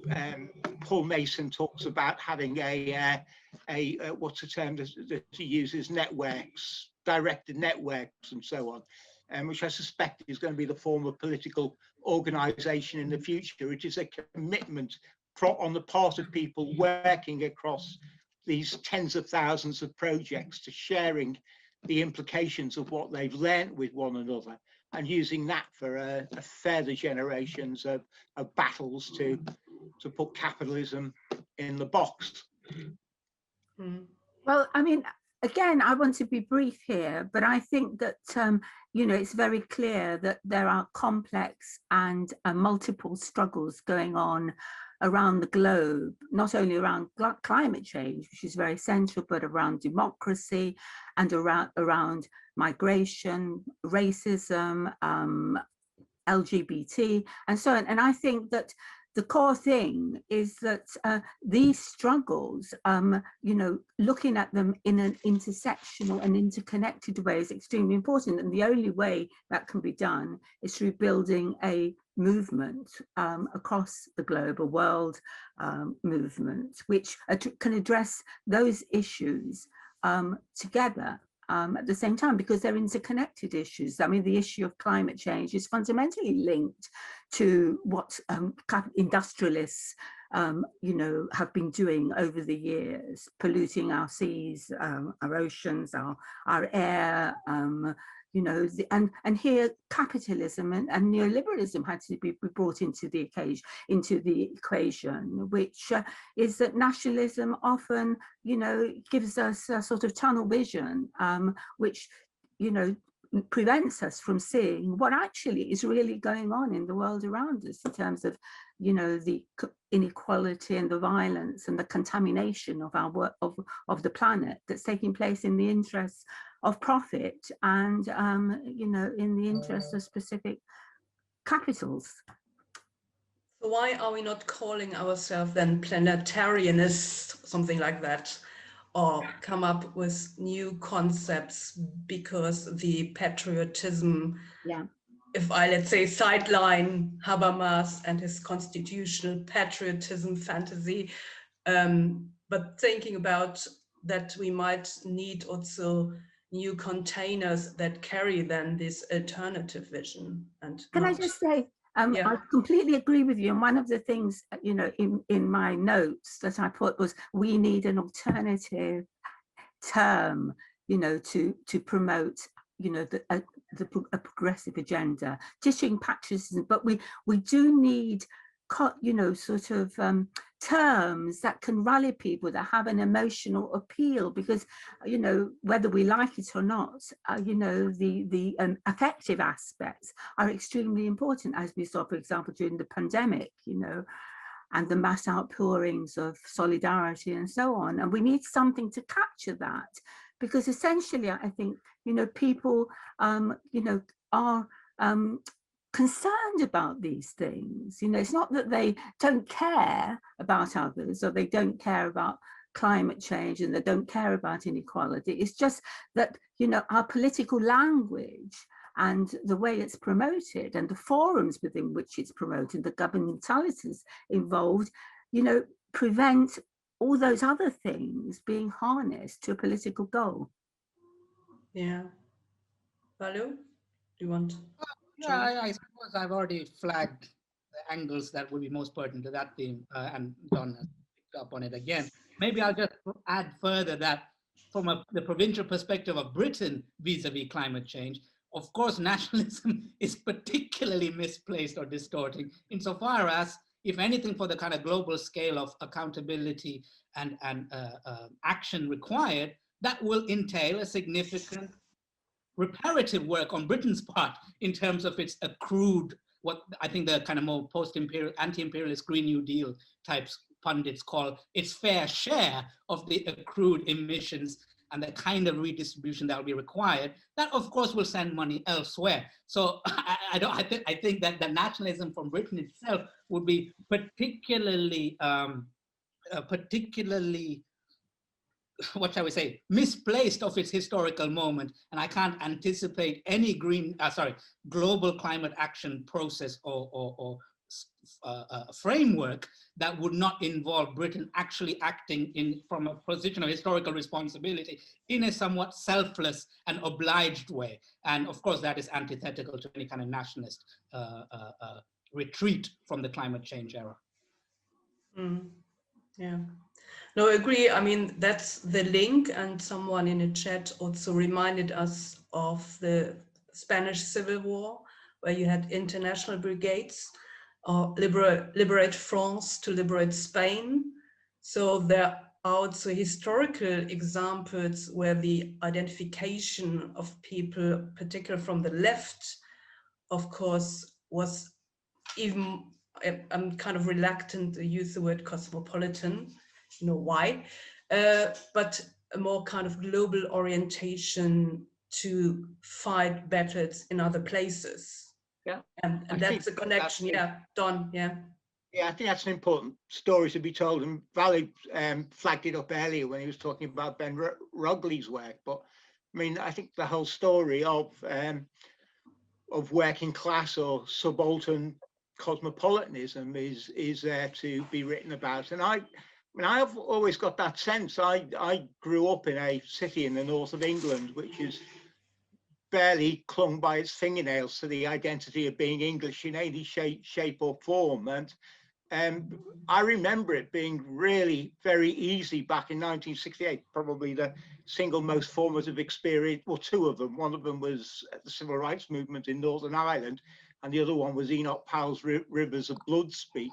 Paul Mason talks about having a what's the term that he uses, networks, directed networks, and so on, which I suspect is going to be the form of political organisation in the future. It is a commitment on the part of people working across these tens of thousands of projects to sharing the implications of what they've learnt with one another, and using that for further generations of battles to put capitalism in the box. Well, I mean, again, I want to be brief here, but I think that, it's very clear that there are complex and multiple struggles going on around the globe, not only around climate change, which is very central, but around democracy and around migration, racism, LGBT, and so on. And I think that the core thing is that these struggles, looking at them in an intersectional and interconnected way is extremely important. And the only way that can be done is through building a movement across the globe, a world movement, which can address those issues together. At the same time, because they're interconnected issues. I mean, the issue of climate change is fundamentally linked to what industrialists, have been doing over the years, polluting our seas, our oceans, our air, and here capitalism and neoliberalism had to be brought into the equation, which is that nationalism often, gives us a sort of tunnel vision, which, prevents us from seeing what actually is really going on in the world around us in terms of, the inequality and the violence and the contamination of our of the planet that's taking place in the interests of profit and, in the interest of specific capitals. So why are we not calling ourselves then planetarianists, something like that, or come up with new concepts? Because the patriotism, if I, let's say, sideline Habermas and his constitutional patriotism fantasy, but thinking about that we might need also new containers that carry then this alternative vision. And can I just say, I completely agree with you. And one of the things, in my notes that I put was, we need an alternative term, to promote, a progressive agenda, teaching patriotism. But we do need, sort of terms that can rally people, that have an emotional appeal, because, whether we like it or not, the affective aspects are extremely important, as we saw, for example, during the pandemic, and the mass outpourings of solidarity and so on. And we need something to capture that, because essentially, I think, people, are concerned about these things. It's not that they don't care about others, or they don't care about climate change, and they don't care about inequality. It's just that, our political language and the way it's promoted and the forums within which it's promoted, the governmentalities involved, prevent all those other things being harnessed to a political goal. Yeah. Balu, do you want? Yeah, I suppose I've already flagged the angles that would be most pertinent to that theme, and Don has picked up on it again. Maybe I'll just add further that from the provincial perspective of Britain vis-a-vis climate change, of course, nationalism is particularly misplaced or distorting, insofar as, if anything, for the kind of global scale of accountability and action required, that will entail a significant reparative work on Britain's part in terms of its accrued, what I think the kind of more post-imperial, anti-imperialist Green New Deal types pundits call its fair share of the accrued emissions and the kind of redistribution that will be required. That, of course, will send money elsewhere. So I think that the nationalism from Britain itself would be particularly what shall we say, misplaced of its historical moment. And I can't anticipate any global climate action process or framework that would not involve Britain actually acting from a position of historical responsibility in a somewhat selfless and obliged way. And of course, that is antithetical to any kind of nationalist retreat from the climate change era. Yeah. No, I agree. I mean, that's the link, and someone in the chat also reminded us of the Spanish Civil War, where you had international brigades liberate France to liberate Spain. So there are also historical examples where the identification of people, particularly from the left, of course, was even, I'm kind of reluctant to use the word cosmopolitan, you know why, but a more kind of global orientation to fight battles in other places. Yeah. And that's a connection, Don, Yeah, I think that's an important story to be told, and Valley flagged it up earlier when he was talking about Ben Rugley's work. But I mean, I think the whole story of working class or subaltern cosmopolitanism is there to be written about. And I mean, I've always got that sense. I grew up in a city in the north of England, which is barely clung by its fingernails to the identity of being English in any shape or form. And I remember it being really very easy back in 1968, probably the single most formative experience, well, two of them. One of them was the civil rights movement in Northern Ireland, and the other one was Enoch Powell's Rivers of Blood speech.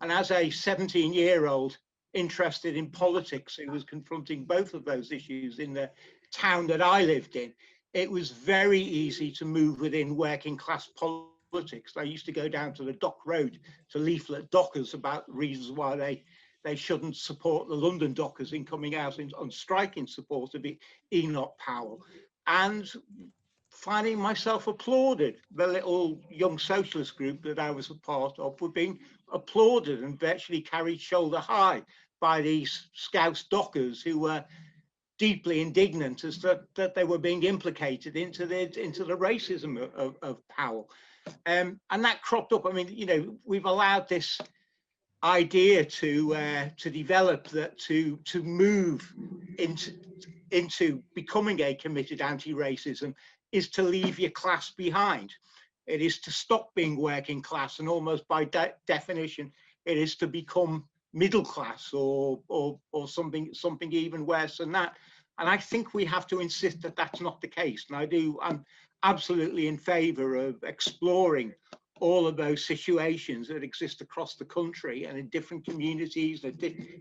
And as a 17-year-old interested in politics who was confronting both of those issues in the town that I lived in, it was very easy to move within working class politics. I used to go down to the Dock Road to leaflet dockers about reasons why they shouldn't support the London dockers in coming out on strike in support of Enoch Powell, and finding myself applauded. The little young socialist group that I was a part of were being applauded and virtually carried shoulder high by these Scouse dockers who were deeply indignant as that they were being implicated into the racism of Powell. And that cropped up. I mean, you know, we've allowed this idea to develop, that to move into becoming a committed anti-racism is to leave your class behind. It is to stop being working class, and almost by definition, it is to become middle class or something even worse than that. And I think we have to insist that that's not the case. And I'm absolutely in favor of exploring all of those situations that exist across the country and in different communities,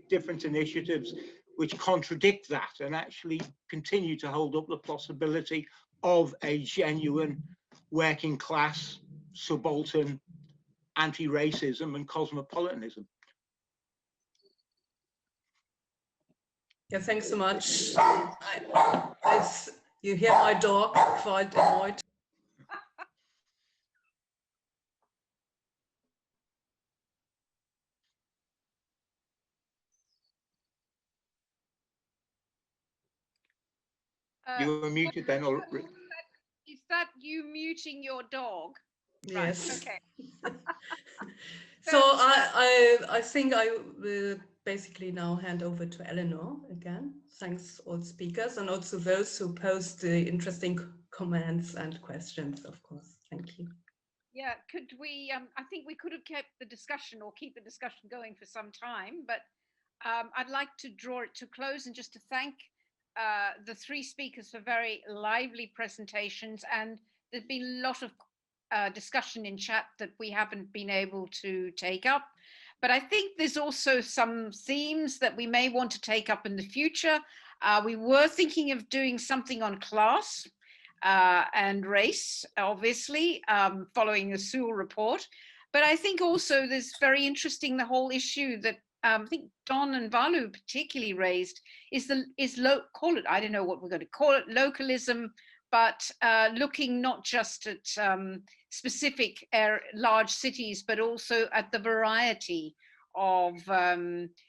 different initiatives which contradict that and actually continue to hold up the possibility of a genuine working class, subaltern, anti-racism and cosmopolitanism. Yeah, thanks so much. You hear my dog quite annoyed. You were muted then, or is that you muting your dog? Yes. Right, okay. So I think I will basically now hand over to Eleanor again. Thanks all speakers, and also those who post the interesting comments and questions, of course. Thank you. Yeah, could we, I think we could have kept the discussion or keep the discussion going for some time, but I'd like to draw it to close and just to thank the three speakers for very lively presentations. And there's been a lot of discussion in chat that we haven't been able to take up. But I think there's also some themes that we may want to take up in the future. We were thinking of doing something on class and race, obviously, following the Sewell report. But I think also there's very interesting, the whole issue that I think Don and Valu particularly raised call it, I don't know what we're going to call it, localism, but looking not just at specific large cities, but also at the variety of,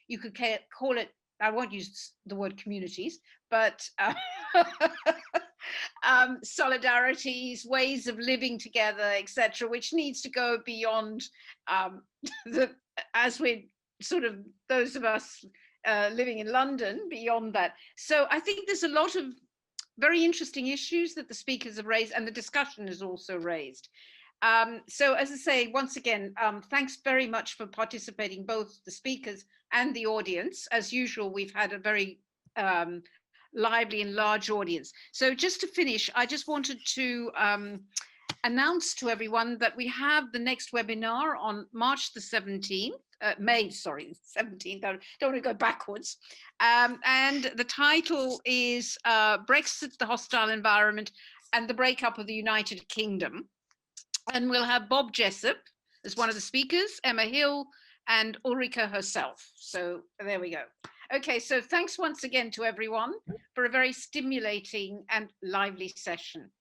you could call it, I won't use the word communities, but solidarities, ways of living together, etc., which needs to go beyond as we sort of, those of us living in London, beyond that. So I think there's a lot of very interesting issues that the speakers have raised, and the discussion is also raised. So as I say, once again, thanks very much for participating, both the speakers and the audience. As usual, we've had a very lively and large audience. So just to finish, I just wanted to announce to everyone that we have the next webinar on March the 17th, May, sorry, 17th, don't want to go backwards. And the title is Brexit, the Hostile Environment and the Breakup of the United Kingdom. And we'll have Bob Jessup as one of the speakers, Emma Hill, and Ulrika herself. So there we go. Okay, so thanks once again to everyone for a very stimulating and lively session.